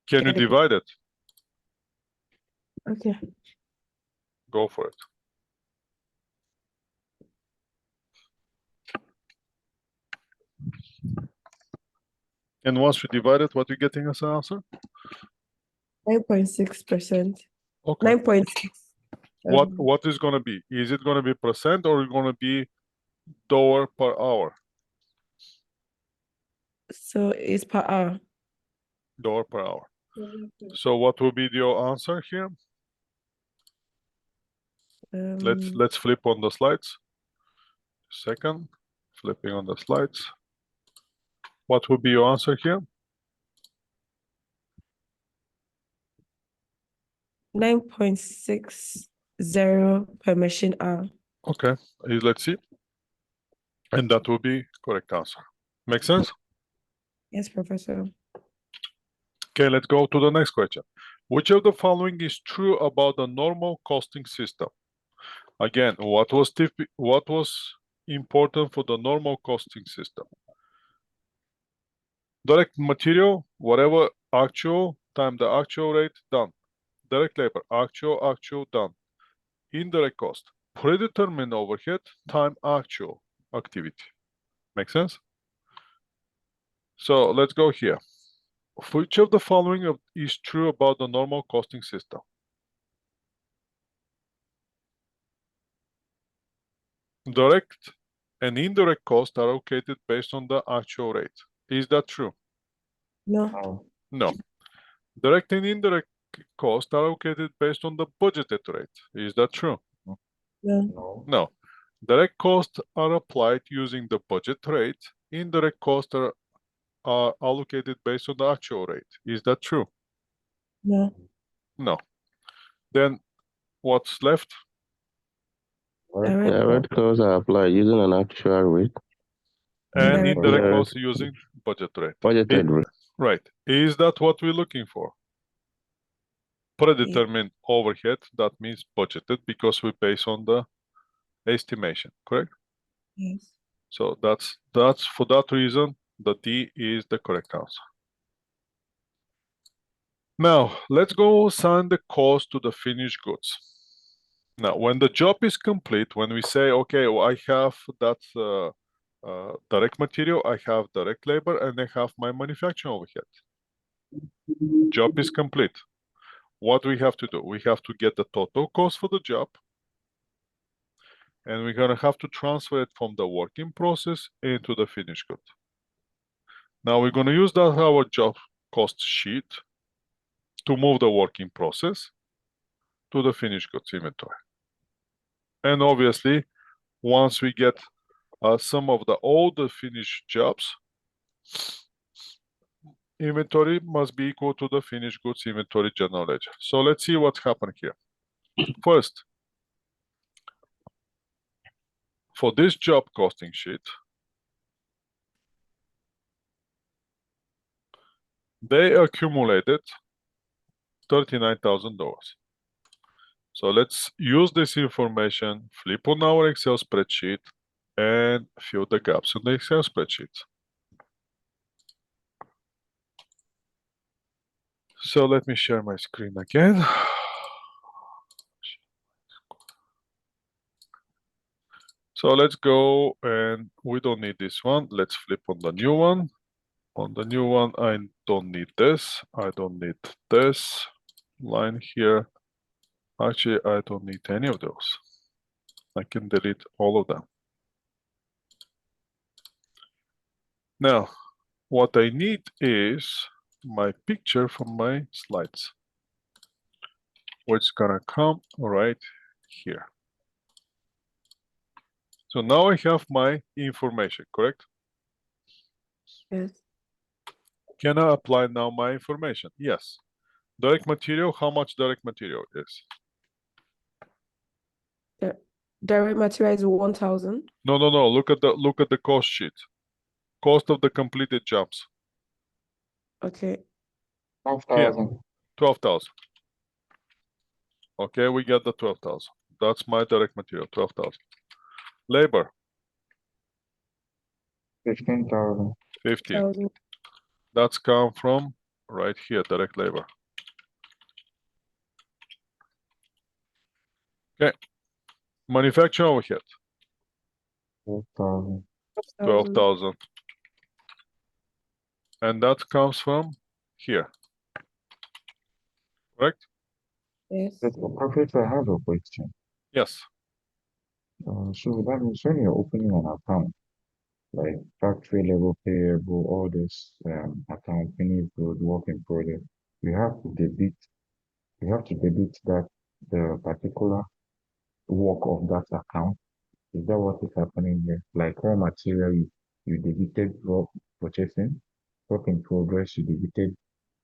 Can you get it. divide it? Okay. Go for it. And once we divide it, what are you getting as an answer? 9.6%. Okay. 9.6. What is gonna be? Is it gonna be percent or gonna be dollar per hour? So it's per hour. Dollar per hour. So what will be your answer here? Let's flip on the slides. Second, flipping on the slides. What will be your answer here? 9.60 per machine hour. Okay, let's see. And that will be correct answer. Make sense? Yes, Professor. Okay, let's go to the next question. Which of the following is true about the normal costing system? Again, what was important for the normal costing system? Direct material, whatever actual, time the actual rate, done. Direct labor, actual, done. Indirect cost, predetermined overhead, time actual activity. Make sense? So let's go here. Which of the following is true about the normal costing system? Direct and indirect costs are allocated based on the actual rate. Is that true? No. No. No. Direct and indirect costs are allocated based on the budgeted rate. Is that true? No. No. No. Direct costs are applied using the budget rate. Indirect costs are allocated based on the actual rate. Is that true? No. No. Then what's left? Direct costs are applied using an actual rate. And Indirect. indirect costs using budget rate. Budgeted rate. Right. Is that what we're looking for? Predetermined overhead, that means budgeted because we base on the estimation, correct? Yes. So that's for that reason, the D is the correct answer. Now, let's go assign the cost to the finished goods. Now, when the job is complete, when we say, okay, well, I have that direct material, I have direct labor, and I have my manufacturing overhead. Job is complete. What we have to do? We have to get the total cost for the job, and we're gonna have to transfer it from the working process into the finished good. Now we're gonna use that our job cost sheet to move the working process to the finished goods inventory. And obviously, once we get some of the older finished jobs, inventory must be equal to the finished goods inventory general ledger. So let's see what's happened here. First, for this job costing sheet, they accumulated $39,000. So let's use this information, flip on our Excel spreadsheet, and fill the gaps in the Excel spreadsheet. So let me share my screen again. So let's go, and we don't need this one. Let's flip on the new one. On the new one, I don't need this. I don't need this line here. Actually, I don't need any of those. I can delete all of them. Now, what I need is my picture from my slides, which is gonna come right here. So now I have my information, correct? Yes. Can I apply now my information? Yes. Direct material, how much direct material is? The direct material is 1,000. No, look at the cost sheet. Cost of the completed jobs. Okay. 5,000. 12,000. Okay, we got the 12,000. That's my direct material, 12,000. Labor, 15,000. 15. 1,000. That's come from right here, direct labor. Okay. Manufacturing overhead, 12,000. 12,000. And that comes from here, correct? Yes. Professor, I have a question. Yes. So that means when you're opening an account, like factory level payable, all this account, finished good, work in progress, you have to debit, that the particular work of that account. Is that what is happening here? Like raw material, you debited raw purchasing, work in progress, you debited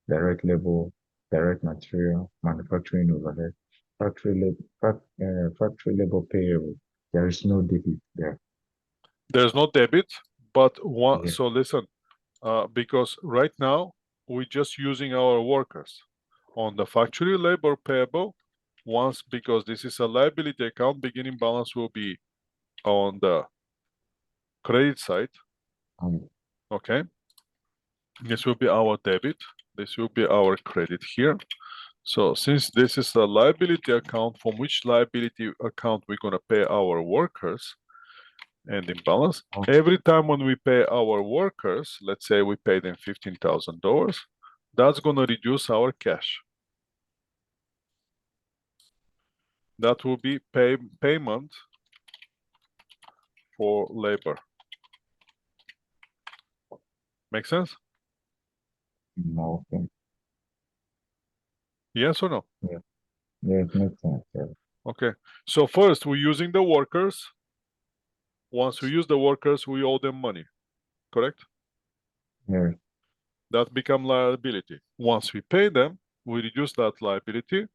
direct labor, direct material, manufacturing overhead, factory labor payable. There is no debit there. There's no debit, but one, Yeah. so listen, because right now we're just using our workers on the factory labor payable. Once, because this is a liability account, beginning balance will be on the credit side. Okay, this will be our debit, this will be our credit here. So since this is a liability account, from which liability account we're gonna pay our workers, and in balance, every time when we pay our workers, let's say we pay them $15,000, that's gonna reduce our cash. That will be payment for labor. Make sense? No, okay. Yes or no? Yeah, it makes sense. Yeah. Okay, so first we're using the workers. Once we use the workers, we owe them money, correct? Yeah. That become liability. Once we pay them, we reduce that liability.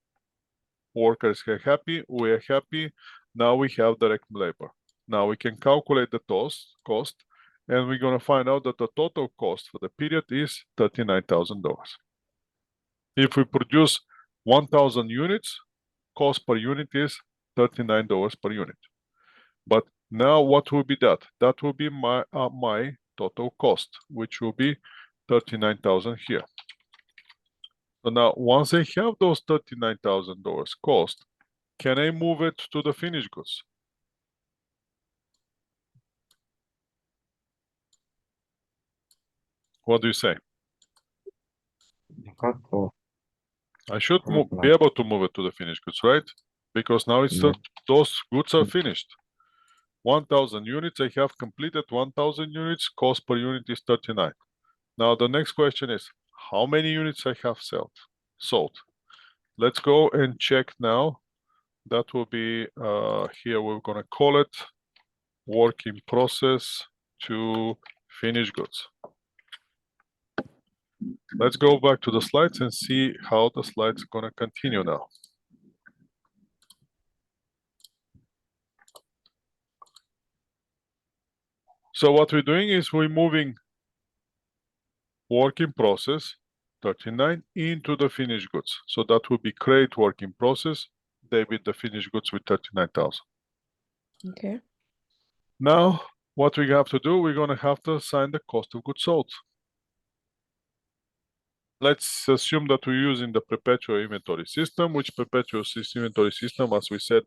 Workers are happy, we are happy. Now we have direct labor. Now we can calculate the cost, and we're gonna find out that the total cost for the period is $39,000. If we produce 1,000 units, cost per unit is $39 per unit. But now what will be that? That will be my total cost, which will be 39,000 here. So now once I have those $39,000 cost, can I move it to the finished goods? What do you say? The cut off. I should Correct, be able to move it to the finished goods, right? Because now it's Yeah. those goods are finished. 1,000 units, I have completed 1,000 units, cost per unit is 39. Now the next question is, how many units I have sold? Let's go and check now. That will be, here we're gonna call it work in process to finished goods. Let's go back to the slides and see how the slides are gonna continue now. So what we're doing is we're moving work in process 39 into the finished goods. So that will be create work in process, debit the finished goods with 39,000. Okay. Now, what we have to do, we're gonna have to assign the cost of goods sold. Let's assume that we're using the perpetual inventory system, which perpetual inventory system, as we said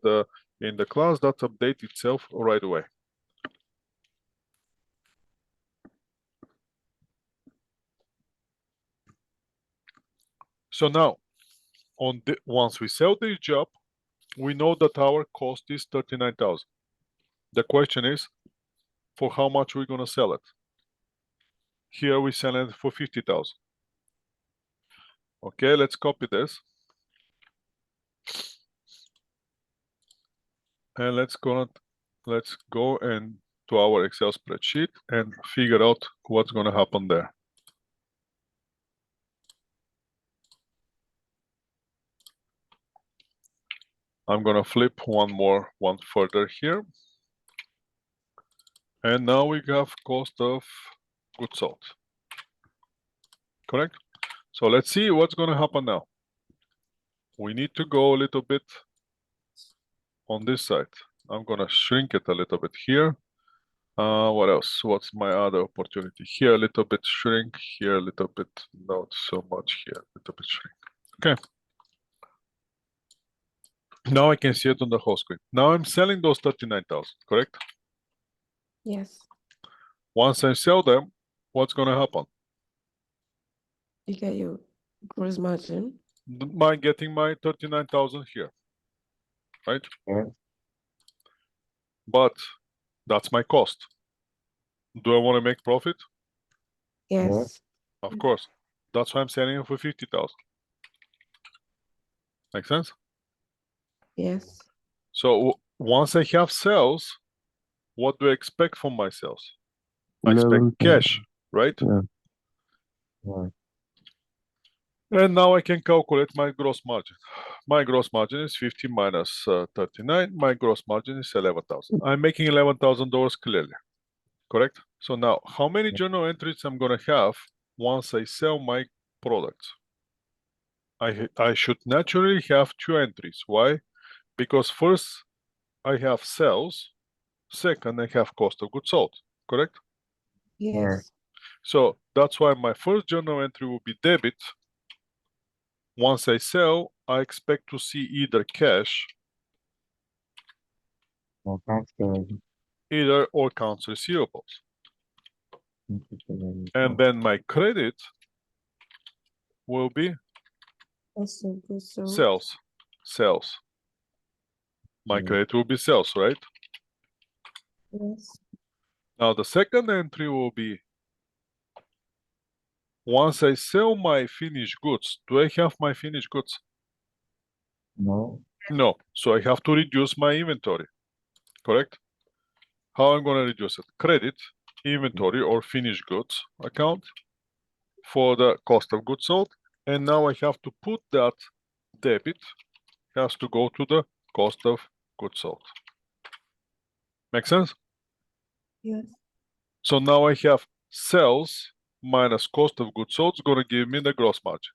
in the class, that updates itself right away. So now, once we sell this job, we know that our cost is 39,000. The question is, for how much we're gonna sell it? Here we sell it for 50,000. Okay, let's copy this. And let's go let's go to our Excel spreadsheet and figure out what's going to happen there. I'm going to flip one further here. And now we have cost of goods sold. Correct? So let's see what's going to happen now. We need to go a little bit on this side. I'm going to shrink it a little bit here. What else? What's my other opportunity? Here a little bit shrink, here a little bit, not so much here, a little bit shrink. Okay. Now I can see it on the whole screen. Now I'm selling those 39,000, correct? Yes. Once I sell them, what's going to happen? You get your gross margin. By getting my 39,000 here, right? Yeah. But that's my cost. Do I want to make profit? Yes. Of course. That's why I'm selling it for 50,000. Make sense? Yes. So once I have sales, what do I expect from my sales? I expect 11,000. cash, right? Yeah. Yeah. And now I can calculate my gross margin. My gross margin is 50 minus 39. My gross margin is 11,000. I'm making $11,000 clearly, correct? So now, how many journal entries I'm going to have once I sell my products? I should naturally have 2 entries. Why? Because first, I have sales. Second, I have cost of goods sold, correct? Yes. So that's why my first journal entry will be debit. Once I sell, I expect to see either cash, Accounts payable. either or accounts receivables. And then my credit will be Cost of goods sold. sales. Sales. My Mm. credit will be sales, right? Yes. Now the second entry will be once I sell my finished goods. Do I have my finished goods? No. No. So I have to reduce my inventory, correct? How I'm going to reduce it? Credit, inventory or finished goods account for the cost of goods sold. And now I have to put that debit has to go to the cost of goods sold. Make sense? Yes. So now I have sales minus cost of goods sold is going to give me the gross margin.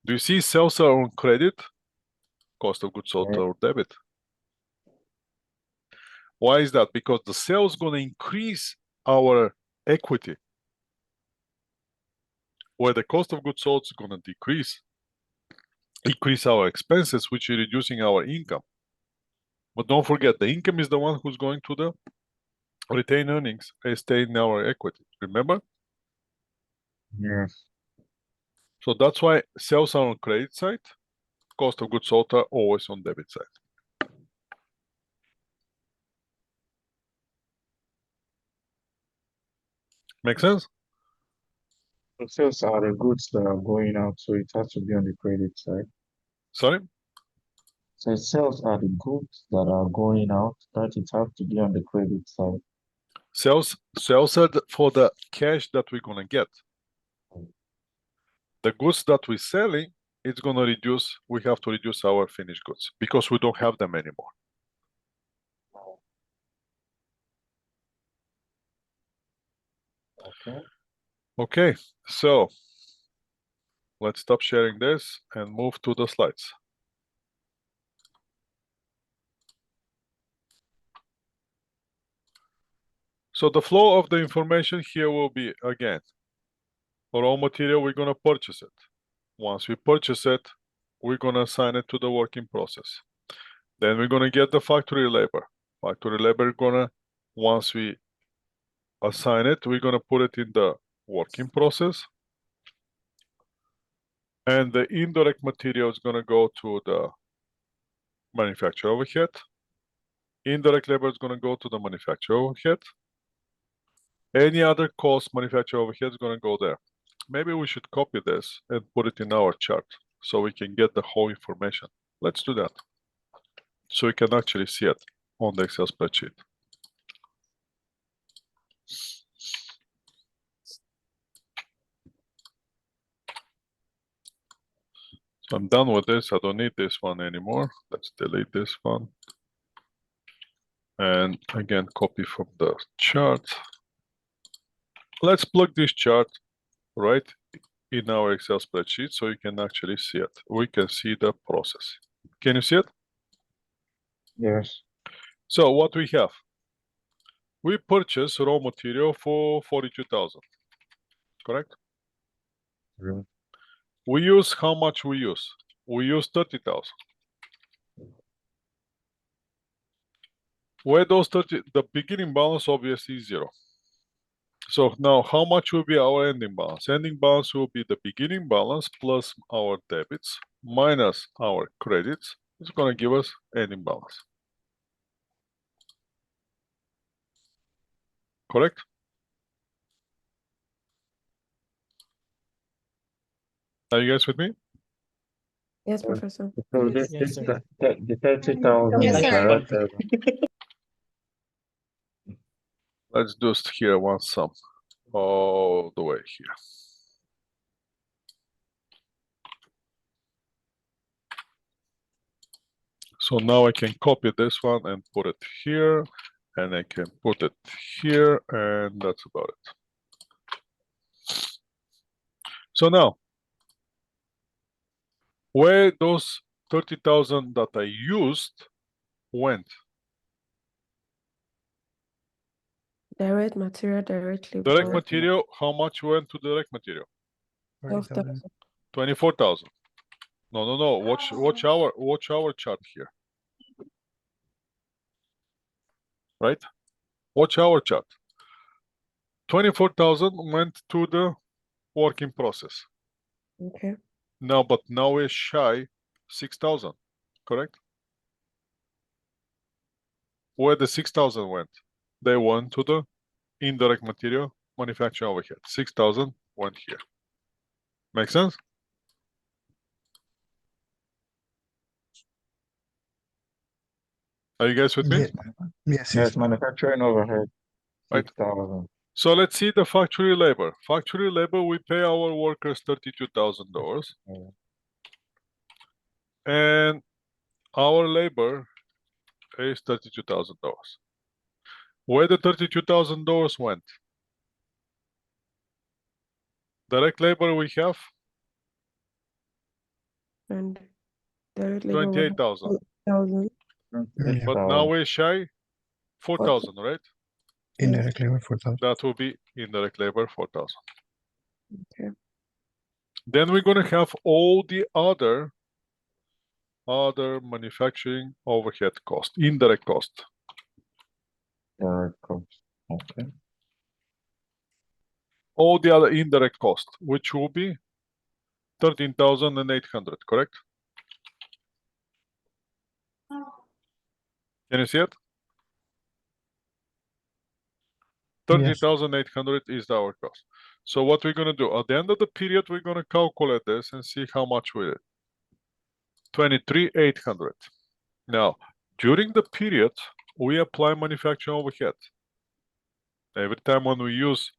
Do you see sales are on credit? Cost of goods sold Yeah. are on debit. Why is that? Because the sales is going to increase our equity, where the cost of goods sold is going to increase our expenses, which is reducing our income. But don't forget, the income is the one who's going to the retained earnings and stay in our equity. Remember? Yes. So that's why sales are on credit side, cost of goods sold are always on debit side. Make sense? The sales are the goods that are going out, so it has to be on the credit side. Sorry? So sales are the goods that are going out, that it has to be on the credit side. Sales are for the cash that we're gonna get. The goods that we're selling, it's gonna reduce, we have to reduce our finished goods because we don't have them anymore. Okay. Okay, so let's stop sharing this and move to the slides. So the flow of the information here will be, again, raw material, we're gonna purchase it. Once we purchase it, we're gonna assign it to the work in process. Then we're gonna get the factory labor. Factory labor gonna, once we assign it, we're gonna put it in the work in process. And the indirect material is gonna go to the manufacturer overhead. Indirect labor is gonna go to the manufacturer overhead. Any other cost manufacturer overhead is gonna go there. Maybe we should copy this and put it in our chart so we can get the whole information. Let's do that so we can actually see it. on the Excel spreadsheet. So I'm done with this. I don't need this one anymore. Let's delete this one. And again, copy from the chart. Let's plug this chart right in our Excel spreadsheet so you can actually see it. We can see the process. Can you see it? Yes. So what we have? We purchase raw material for 42,000, correct? True. We use, how much we use? We use 30,000. Where those 30, the beginning balance obviously is 0. So now how much will be our ending balance? Ending balance will be the beginning balance plus our debits minus our credits. It's going to give us ending balance. Correct? Are you guys with me? Yes, Professor. So Yes, this sir. the 30,000 Yes, is sir. direct. Let's just here one sum all the way here. So now I can copy this one and put it here, and I can put it here, and that's about it. So now, where those 30,000 that I used went? Direct material, direct labor. Direct material, how much went to direct material? 12,000. 24,000. No. Watch our chart here. Right? Watch our chart. 24,000 went to the work in process. Okay. But now we're shy 6,000, correct? Where the 6,000 went? They went to the indirect material manufacturing overhead. 6,000 went here. Make sense? Are you guys with me? Yes, Yes, manufacturing overhead, Right. 6,000. So let's see the factory labor. Factory labor, we pay our workers $32,000, Yeah. and our labor is $32,000. Where the $32,000 went? Direct labor we have And direct labor was 28,000. 1,000. But now we're shy 4,000, right? indirect labor 4,000. That will be indirect labor 4,000. Okay. Then we're gonna have all the other manufacturing overhead cost, indirect cost. Direct cost. Okay. All the other indirect cost, which will be 13,800, correct? Can you see it? 13,800 is our cost. So what we're gonna do, at the end of the period, we're gonna calculate this and see how much we did. 23,800. Now, during the period, we apply manufacturing overhead. Every time when we use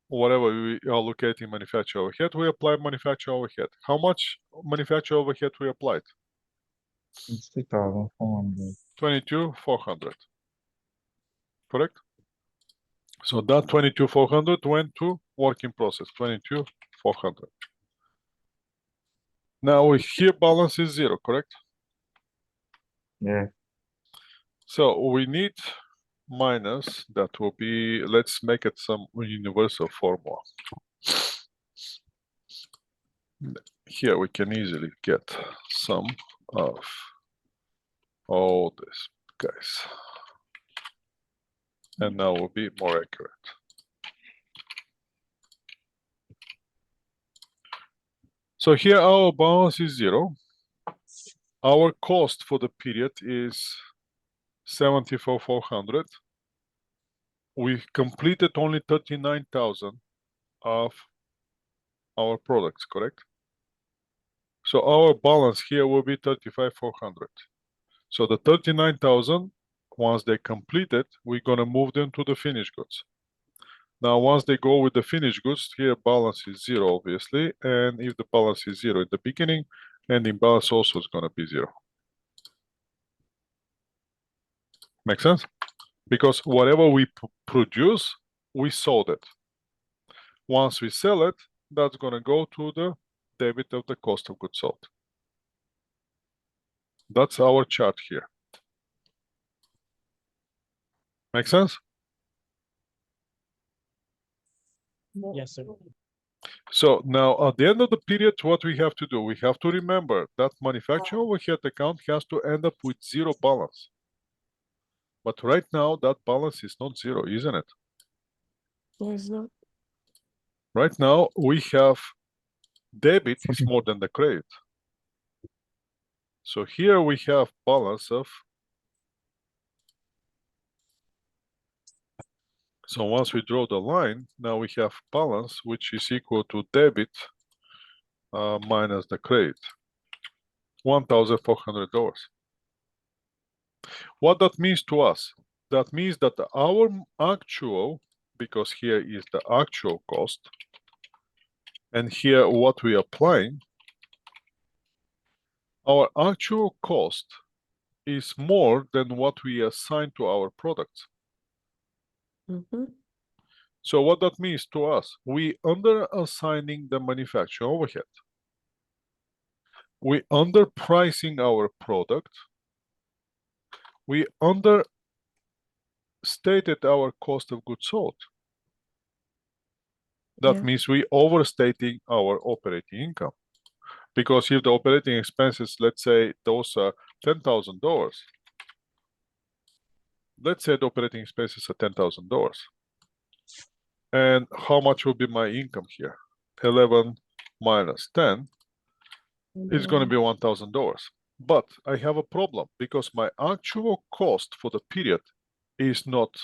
whatever we allocate in manufacturing overhead, we apply manufacturing overhead. How much manufacturing overhead we applied? It's 6,400. 22,400. Correct? So that 22,400 went to work in process, 22,400. Now here balance is 0, correct? Yeah. So we need minus, that will be, let's make it some universal formula. Here we can easily get sum of all this, guys. And now will be more accurate. So here our balance is 0. Our cost for the period is 74,400. We completed only 39,000 of our products, correct? So our balance here will be 35,400. So the 39,000, once they complete it, we're gonna move them to the finished goods. Now, once they go with the finished goods, here balance is 0, obviously, and if the balance is 0 in the beginning, ending balance also is gonna be 0. Make sense? Because whatever we produce, we sold it. Once we sell it, that's gonna go to the debit of the cost of goods sold. That's our chart here. Make sense? Yes, sir. So now at the end of the period, what we have to do, we have to remember that manufacturing overhead account has to end up with 0 balance. But right now that balance is not 0, isn't it? No, it's not. Right now we have debit is more than the credit. So here we have balance of, so once we draw the line, now we have balance which is equal to debit minus the credit, $1,400. What that means to us? That means that our actual, because here is the actual cost, and here what we applying, our actual cost is more than what we assign to our products. Mm-hmm. So what that means to us? We under assigning the manufacturing overhead. We underpricing our product. We understated our cost of goods sold. That Yeah. means we overstating our operating income. Because if the operating expenses, let's say those are $10,000, let's say the operating expenses are $10,000. And how much will be my income here? 11 minus 10 is going to be $1,000. But I have a problem because my actual cost for the period is not,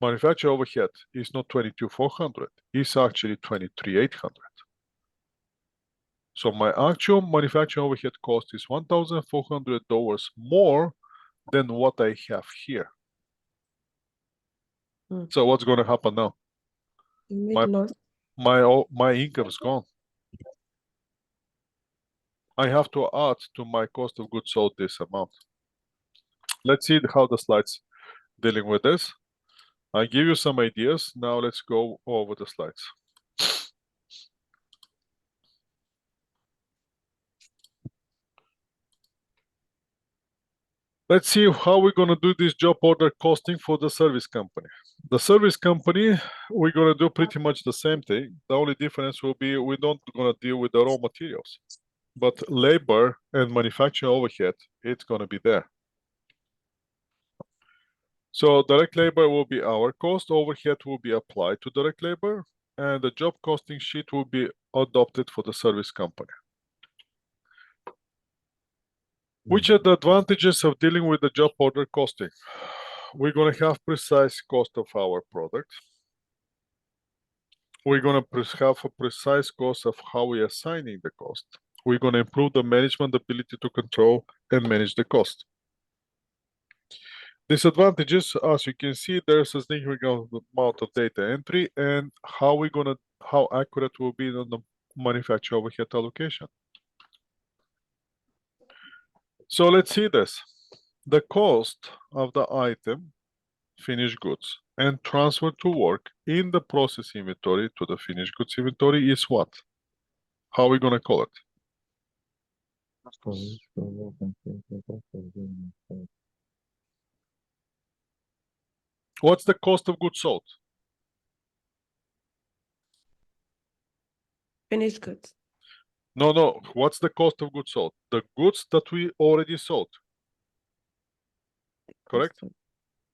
manufacturing overhead is not 22,400, it's actually 23,800. So my actual manufacturing overhead cost is $1,400 more than what I have here. So what's going to happen now? You My- made loss. My income is gone. I have to add to my cost of goods sold this amount. Let's see how the slides dealing with this. I give you some ideas. Now let's go over the slides. Let's see how we're going to do this job order costing for the service company. The service company, we're going to do pretty much the same thing. The only difference will be we're not going to deal with the raw materials. But labor and manufacturing overhead, it's going to be there. So direct labor will be our cost, overhead will be applied to direct labor, and the job costing sheet will be adopted for the service company. Which are the advantages of dealing with the job order costing? We're going to have precise cost of our product. We're going to have a precise cost of how we're assigning the cost. We're going to improve the management ability to control and manage the cost. Disadvantages, as you can see, there's a significant amount of data entry and how accurate will be on the manufacturer overhead allocation. So let's see this. The cost of the item, finished goods, and transfer to work in the process inventory to the finished goods inventory is what? How are we going to call it? What's the cost of goods sold? Finished goods. No. What's the cost of goods sold? The goods that we already sold. Correct?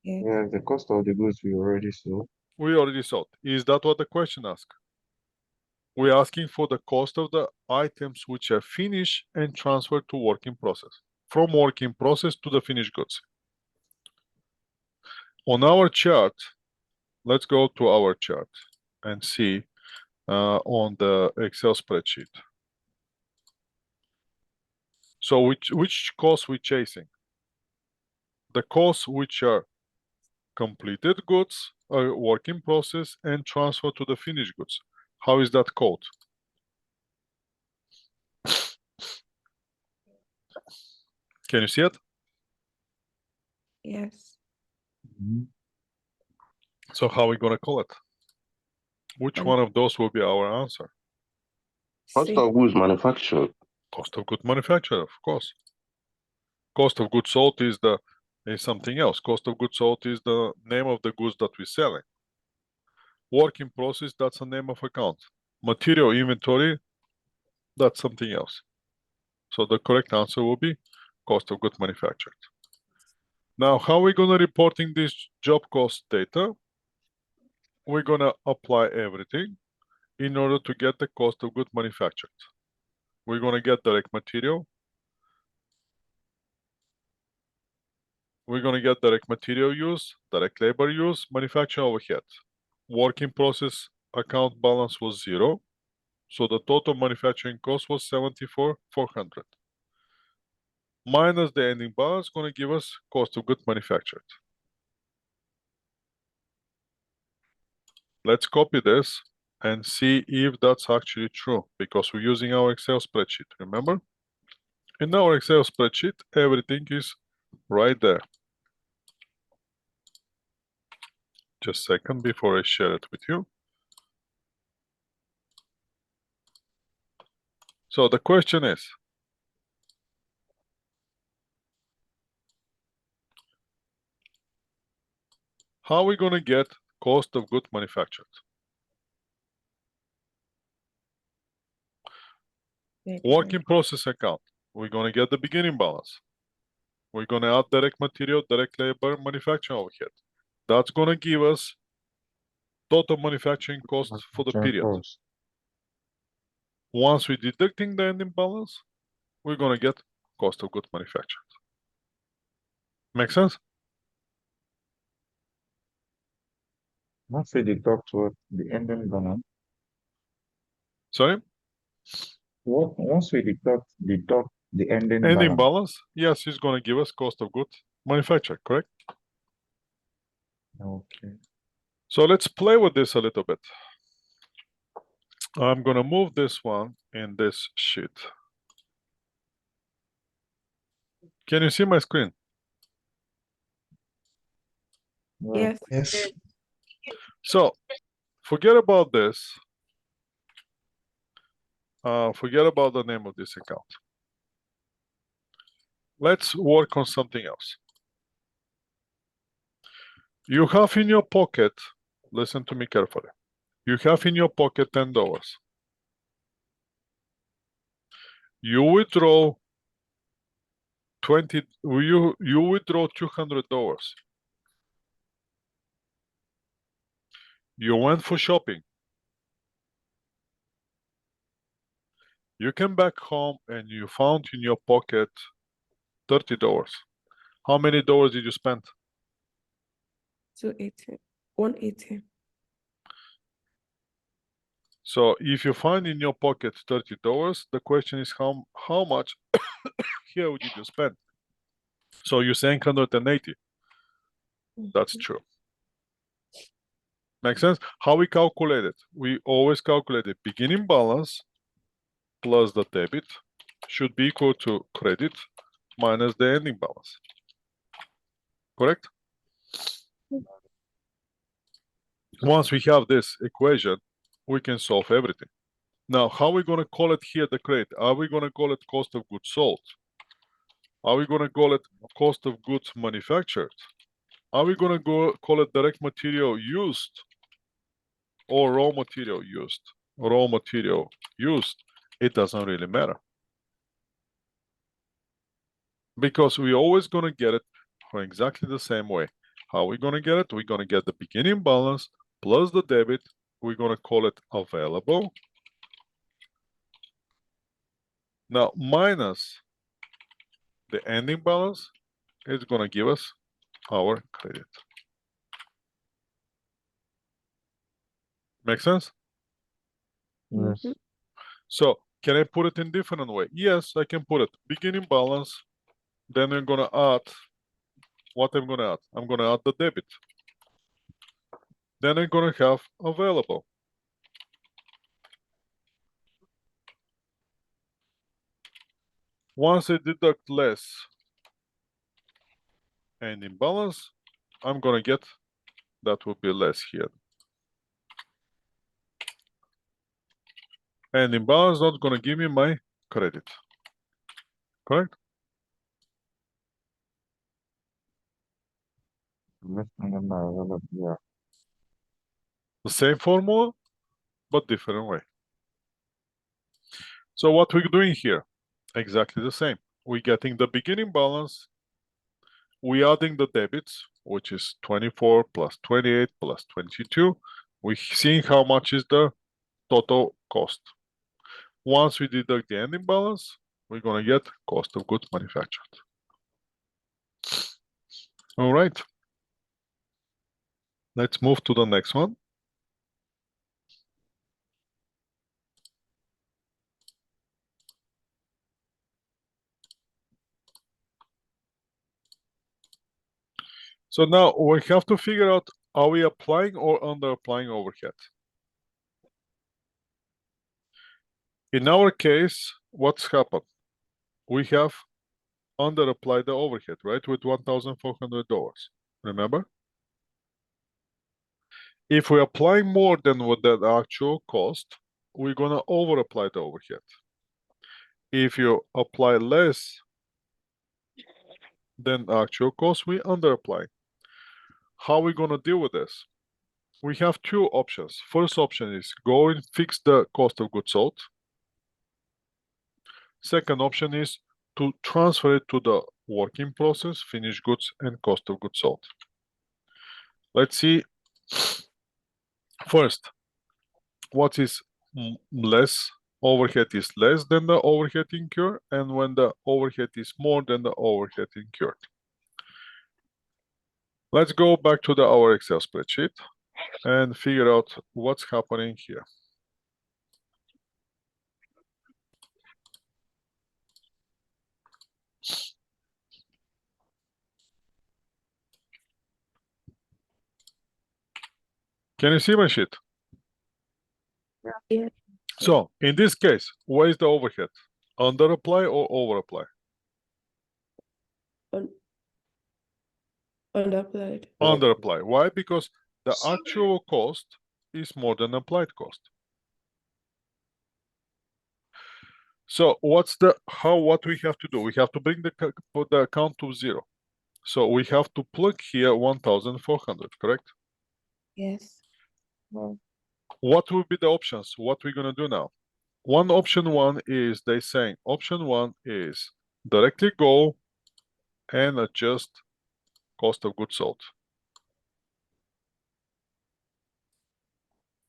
Yeah. Yeah, the cost of the goods we already sold. We already sold. Is that what the question asks? We're asking for the cost of the items which are finished and transferred to work in process. From work in process to the finished goods. On our chart, let's go to our chart and see on the Excel spreadsheet. So which costs we chasing? The costs which are completed goods, work in process, and transfer to the finished goods. How is that called? Can you see it? Yes. Mhm. So how are we gonna call it? Which And one of those will be our answer? Cost C. of goods manufactured. Cost of good manufacture, of course. Cost of goods sold is something else. Cost of goods sold is the name of the goods that we're selling. Work in process, that's a name of account. Material inventory, that's something else. So the correct answer will be cost of goods manufactured. Now, how are we gonna reporting this job cost data? We're gonna apply everything in order to get the cost of goods manufactured. We're gonna get direct material. We're gonna get direct material use, direct labor use, manufacturing overhead. Work in process account balance was 0. So the total manufacturing cost was 74,400. Minus the ending balance gonna give us cost of goods manufactured. Let's copy this and see if that's actually true, because we're using our Excel spreadsheet, remember? In our Excel spreadsheet, everything is right there. Just a second before I share it with you. So the question is, how are we gonna get cost of goods manufactured? Work in process account, we're gonna get the beginning balance. We're gonna add direct material, direct labor, manufacturing overhead. That's gonna give us total manufacturing cost for the Manufacturing period. cost. Once we deducting the ending balance, we're gonna get cost of goods manufactured. Make sense? Once we deduct what the ending balance, Sorry? once we deduct the ending Ending balance. balance, yes, it's gonna give us cost of goods manufactured, correct? Okay. So let's play with this a little bit. I'm gonna move this one in this sheet. Can you see my screen? Yeah. Yes. Yes. So forget about this. Forget about the name of this account. Let's work on something else. You have in your pocket, listen to me carefully. You have in your pocket $10. You withdraw you withdraw $200. You went for shopping. You came back home and you found in your pocket $30. How many dollars did you spend? 280. 180. So if you find in your pocket $30, the question is how much here did you spend? So you're saying 180. That's true. Make sense? How we calculate it? We always calculate the beginning balance plus the debit should be equal to credit minus the ending balance. Correct? Once we have this equation, we can solve everything. Now, how are we going to call it here the credit? Are we going to call it cost of goods sold? Are we going to call it cost of goods manufactured? Are we going to call it direct material used or raw material used? Raw material used, it doesn't really matter. Because we're always going to get it for exactly the same way. How are we going to get it? We're going to get the beginning balance plus the debit. We're going to call it available. Now, minus the ending balance is going to give us our credit. Make sense? Yes. Mhm. So Can I put it in different way? Yes, I can put it. Beginning balance, then I'm gonna add, what I'm gonna add? I'm gonna add the debit. Then I'm gonna have available. Once I deduct less ending balance, I'm gonna get, that will be less here. Ending balance not gonna give me my credit. Correct? Yeah. The same formula, but different way. So what we're doing here, exactly the same. We're getting the beginning balance, we're adding the debits, which is 24 plus 28 plus 22. We're seeing how much is the total cost. Once we deduct the ending balance, we're gonna get cost of goods manufactured. All right. Let's move to the next one. So now we have to figure out, are we applying or under applying overhead? In our case, what's happened? We have under applied the overhead, right? With $1,400, remember? If we're applying more than what the actual cost, we're gonna over apply the overhead. If you apply less than actual cost, we under apply. How are we gonna deal with this? We have two options. First option is go and fix the cost of goods sold. Second option is to transfer it to the work in process, finished goods, and cost of goods sold. Let's see first, what is less? Overhead is less than the overhead incurred, and when the overhead is more than the overhead incurred. Let's go back to our Excel spreadsheet and figure out what's happening here. Can you see my sheet? Yeah. So in this case, where is the overhead? Under apply or over apply? Underapplied. Under apply. Why? Because the actual cost is more than applied cost. So what we have to do? We have to bring put the account to 0. So we have to plug here 1,400, correct? Yes. What will be the options? What we're gonna do now? Option one is they saying option one is directly go and adjust cost of goods sold.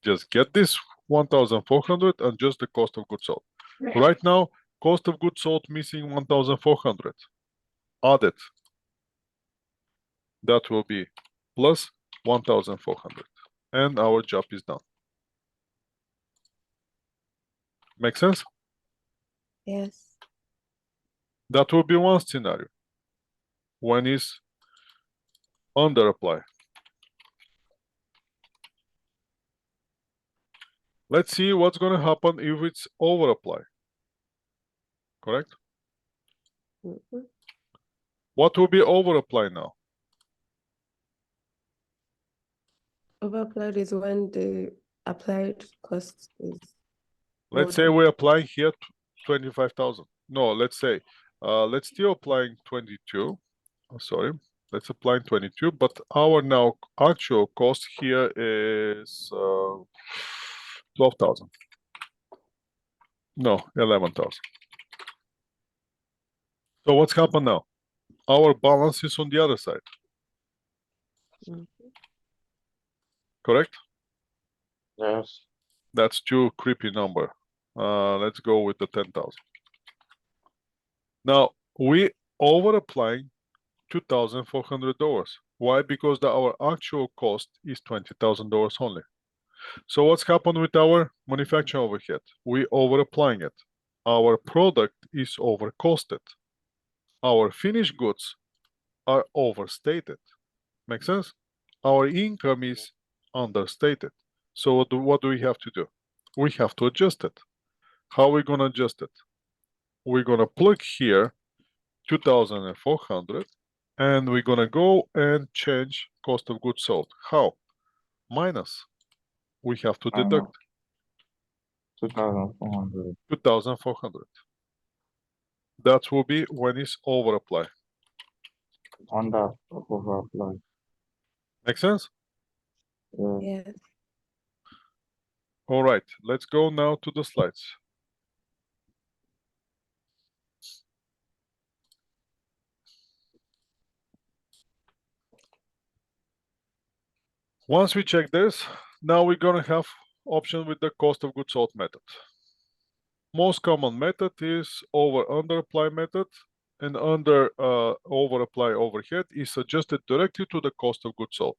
Just get this 1,400 and adjust the cost of goods sold. Right now, cost of goods sold missing 1,400. Add it. That will be plus 1,400. And our job is done. Make sense? Yes. That will be one scenario. When is under apply. Let's see what's going to happen if it's over apply. Correct? Mhm. What will be over apply now? Overapplied is when the applied cost is Let's say we're applying here 25,000. No, let's say, let's still applying 22. Oh, sorry, let's apply 22, but our now actual cost here is 12,000. No, 11,000. So what's happened now? Our balance is on the other side. Mhm. Correct? Yes. That's too creepy number. Let's go with the 10,000. Now we over applying $2,400. Why? Because our actual cost is $20,000 only. So what's happened with our manufacturing overhead? We over applying it. our product is overcosted. Our finished goods are overstated. Make sense? Our income is understated. So what do we have to do? We have to adjust it. How are we going to adjust it? We're going to plug here 2,400 and we're going to go and change cost of goods sold. How? Minus. We have to deduct 2,400. 2,400. That will be when it's over apply. Under over apply. Make sense? Yeah. Yes. All right, let's go now to the slides. Once we check this, now we're gonna have option with the cost of goods sold method. Most common method is under apply method, and under over apply overhead is adjusted directly to the cost of goods sold.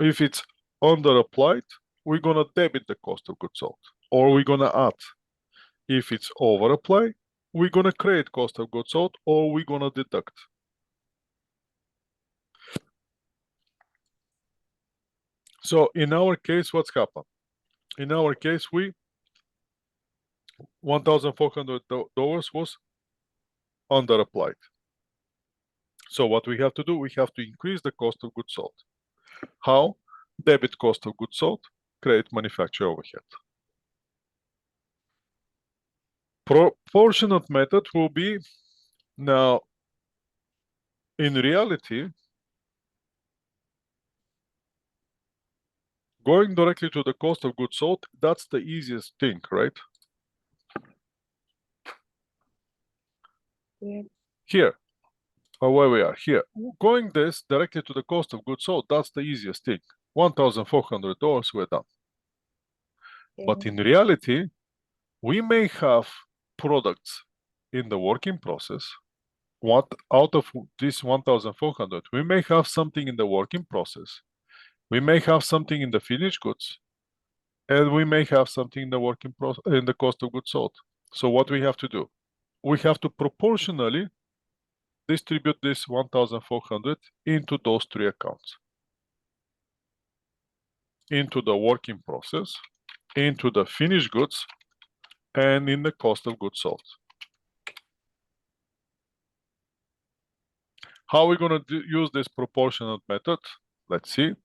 If it's under applied, we're gonna debit the cost of goods sold, or we're gonna add. If it's over apply, we're gonna create cost of goods sold, or we're gonna deduct. So in our case, what's happened? In our case, $1,400 was under applied. So what we have to do, we have to increase the cost of goods sold. How? Debit cost of goods sold, create manufacturer overhead. Proportionate method will be now, in reality, going directly to the cost of goods sold, that's the easiest thing, right? Yeah. Here, or where we are, here. Going this directly to the cost of goods sold, that's the easiest thing. $1,400, we're done. But in reality, we may have products in the working process. What out of this 1,400, we may have something in the working process. We may have something in the finished goods, and we may have something in the in the cost of goods sold. So what we have to do? We have to proportionally distribute this 1,400 into those three accounts. Into the working process, into the finished goods, and in the cost of goods sold. How are we going to use this proportionate method? Let's see.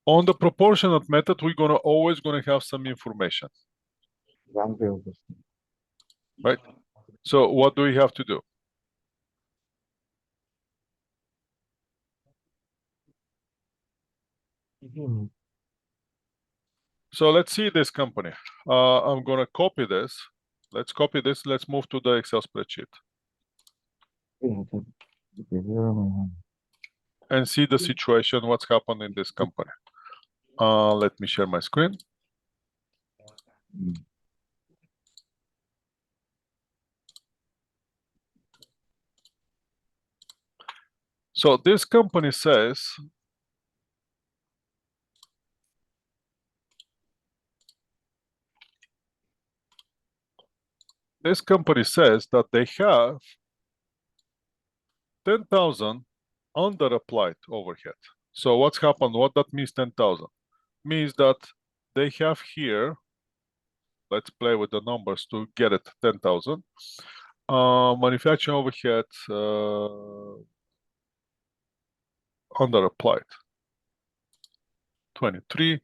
On the proportionate method, we're always going to have some information, right? So what do we have to do? So let's see this company. I'm going to copy this. Let's copy this. Let's move to the Excel spreadsheet and see the situation, what's happened in this company. Let me share my screen. So this company says that they have 10,000 under applied overhead. So what's happened? What that means 10,000? Means that they have here, let's play with the numbers to get it 10,000. Manufacturing overhead under applied 23.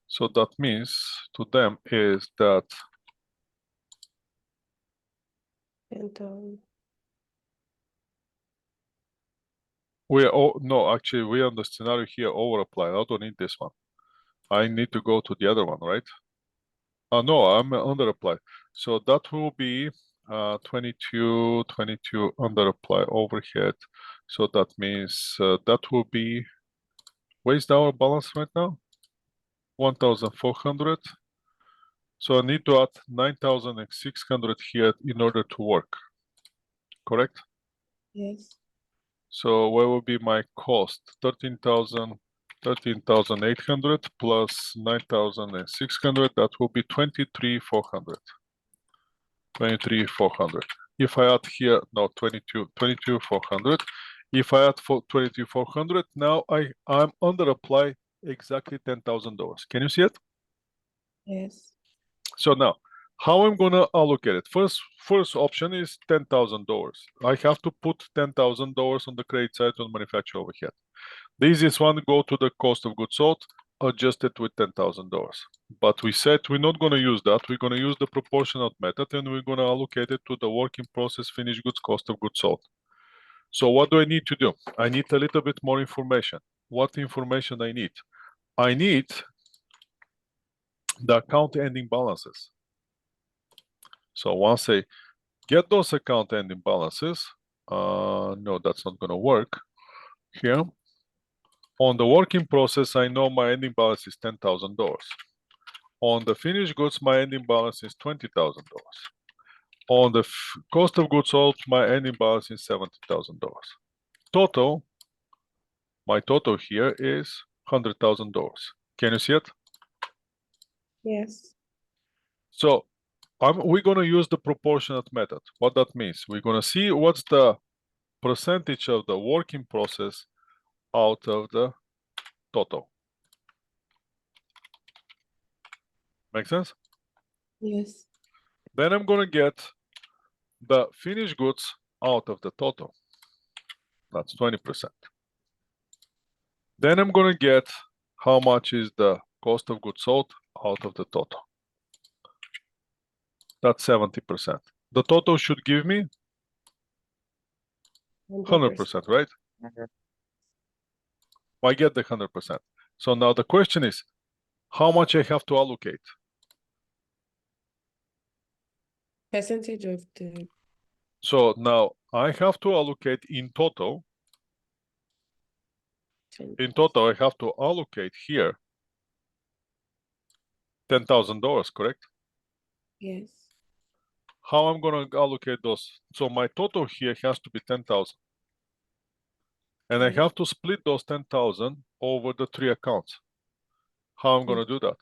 So that means to them is that And we are no, actually we on the scenario here over applied. I don't need this one. I need to go to the other one, right? No, I'm under applied. So that will be 22 under apply overhead. So that means that will be, where's our balance right now? 1,400. So I need to add 9,600 here in order to work. Correct? yes. So what will be my cost? 13,800 plus 9,600. That will be 23,400. 23,400. If I add here, no, 22,400. If I add 22,400, now I'm under apply exactly $10,000. Can you see it? Yes. So now, how I'm gonna allocate it? First option is $10,000. I have to put $10,000 on the credit side on manufacturer overhead. The easiest one, go to the cost of goods sold, adjust it with $10,000. But we said we're not gonna use that. We're gonna use the proportionate method and we're gonna allocate it to the work in process finished goods cost of goods sold. So what do I need to do? I need a little bit more information. What information I need? I need the account ending balances. So once I get those account ending balances, no, that's not gonna work here. On the working process, I know my ending balance is $10,000. On the finished goods, my ending balance is $20,000. On the cost of goods sold, my ending balance is $70,000. Total, my total here is $100,000. Can you see it? Yes. So we're gonna use the proportionate method. What that means, we're gonna see what's the percentage of the working process out of the total. Make sense? Yes. Then I'm gonna get the finished goods out of the total. That's 20%. Then I'm gonna get how much is the cost of goods sold out of the total. That's 70%. The total should give me 100%, right? I get the 100%. So now the question is, how much I have to allocate? Percentage of the So now I have to allocate in total. 10. In total, I have to allocate here $10,000, correct? Yes. How I'm gonna allocate those? So my total here has to be 10,000. And I Okay. have to split those 10,000 over the 3 accounts. How I'm gonna do that?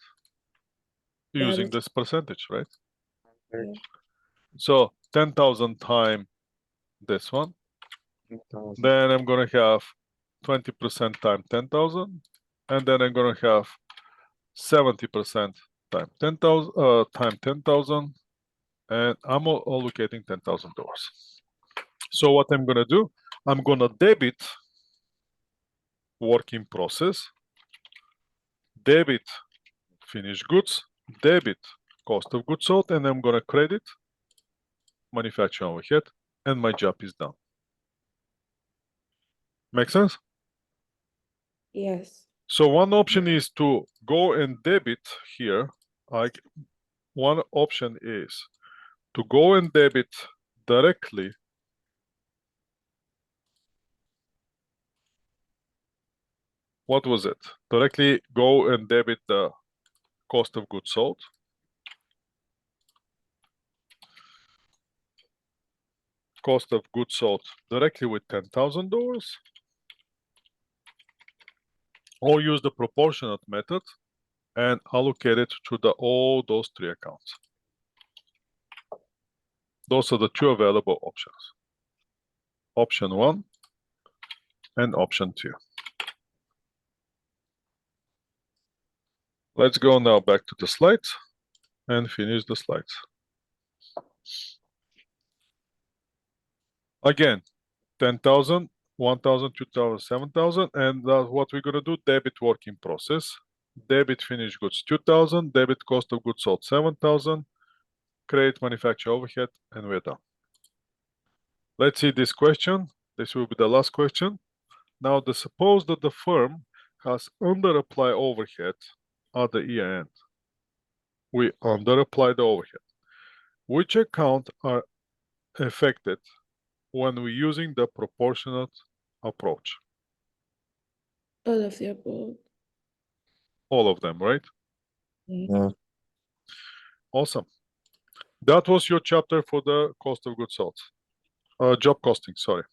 Using That- this percentage, right? Yeah. So 10,000 times this one. 10,000. Then I'm gonna have 20% times 10,000. And then I'm gonna have 70% times 10,000. And I'm allocating $10,000. So what I'm gonna do, I'm gonna debit work in process, debit finished goods, debit cost of goods sold, and I'm gonna credit manufacturing overhead, and my job is done. Make sense? Yes. So one option is to go and debit here. One option is to go and debit directly what was it? Directly go and debit the cost of goods sold. Cost of goods sold directly with $10,000, or use the proportionate method and allocate it to all those 3 accounts. Those are the 2 available options. Option 1 and option 2. Let's go now back to the slides and finish the slides. Again, 10,000, 1,000, 2,000, 7,000, and what we're gonna do, debit work in process, debit finished goods 2,000, debit cost of goods sold 7,000, credit manufacturer overhead, and we're done. Let's see this question. This will be the last question. Now, suppose that the firm has under-applied overhead at the year end. We under-apply the overhead. Which account are affected when we're using the proportionate approach? All of the above. All of them, right? Yeah. Awesome. That was your chapter for the cost of goods sold. Job costing, sorry.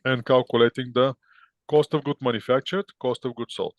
and calculating the cost of goods manufactured, cost of goods sold.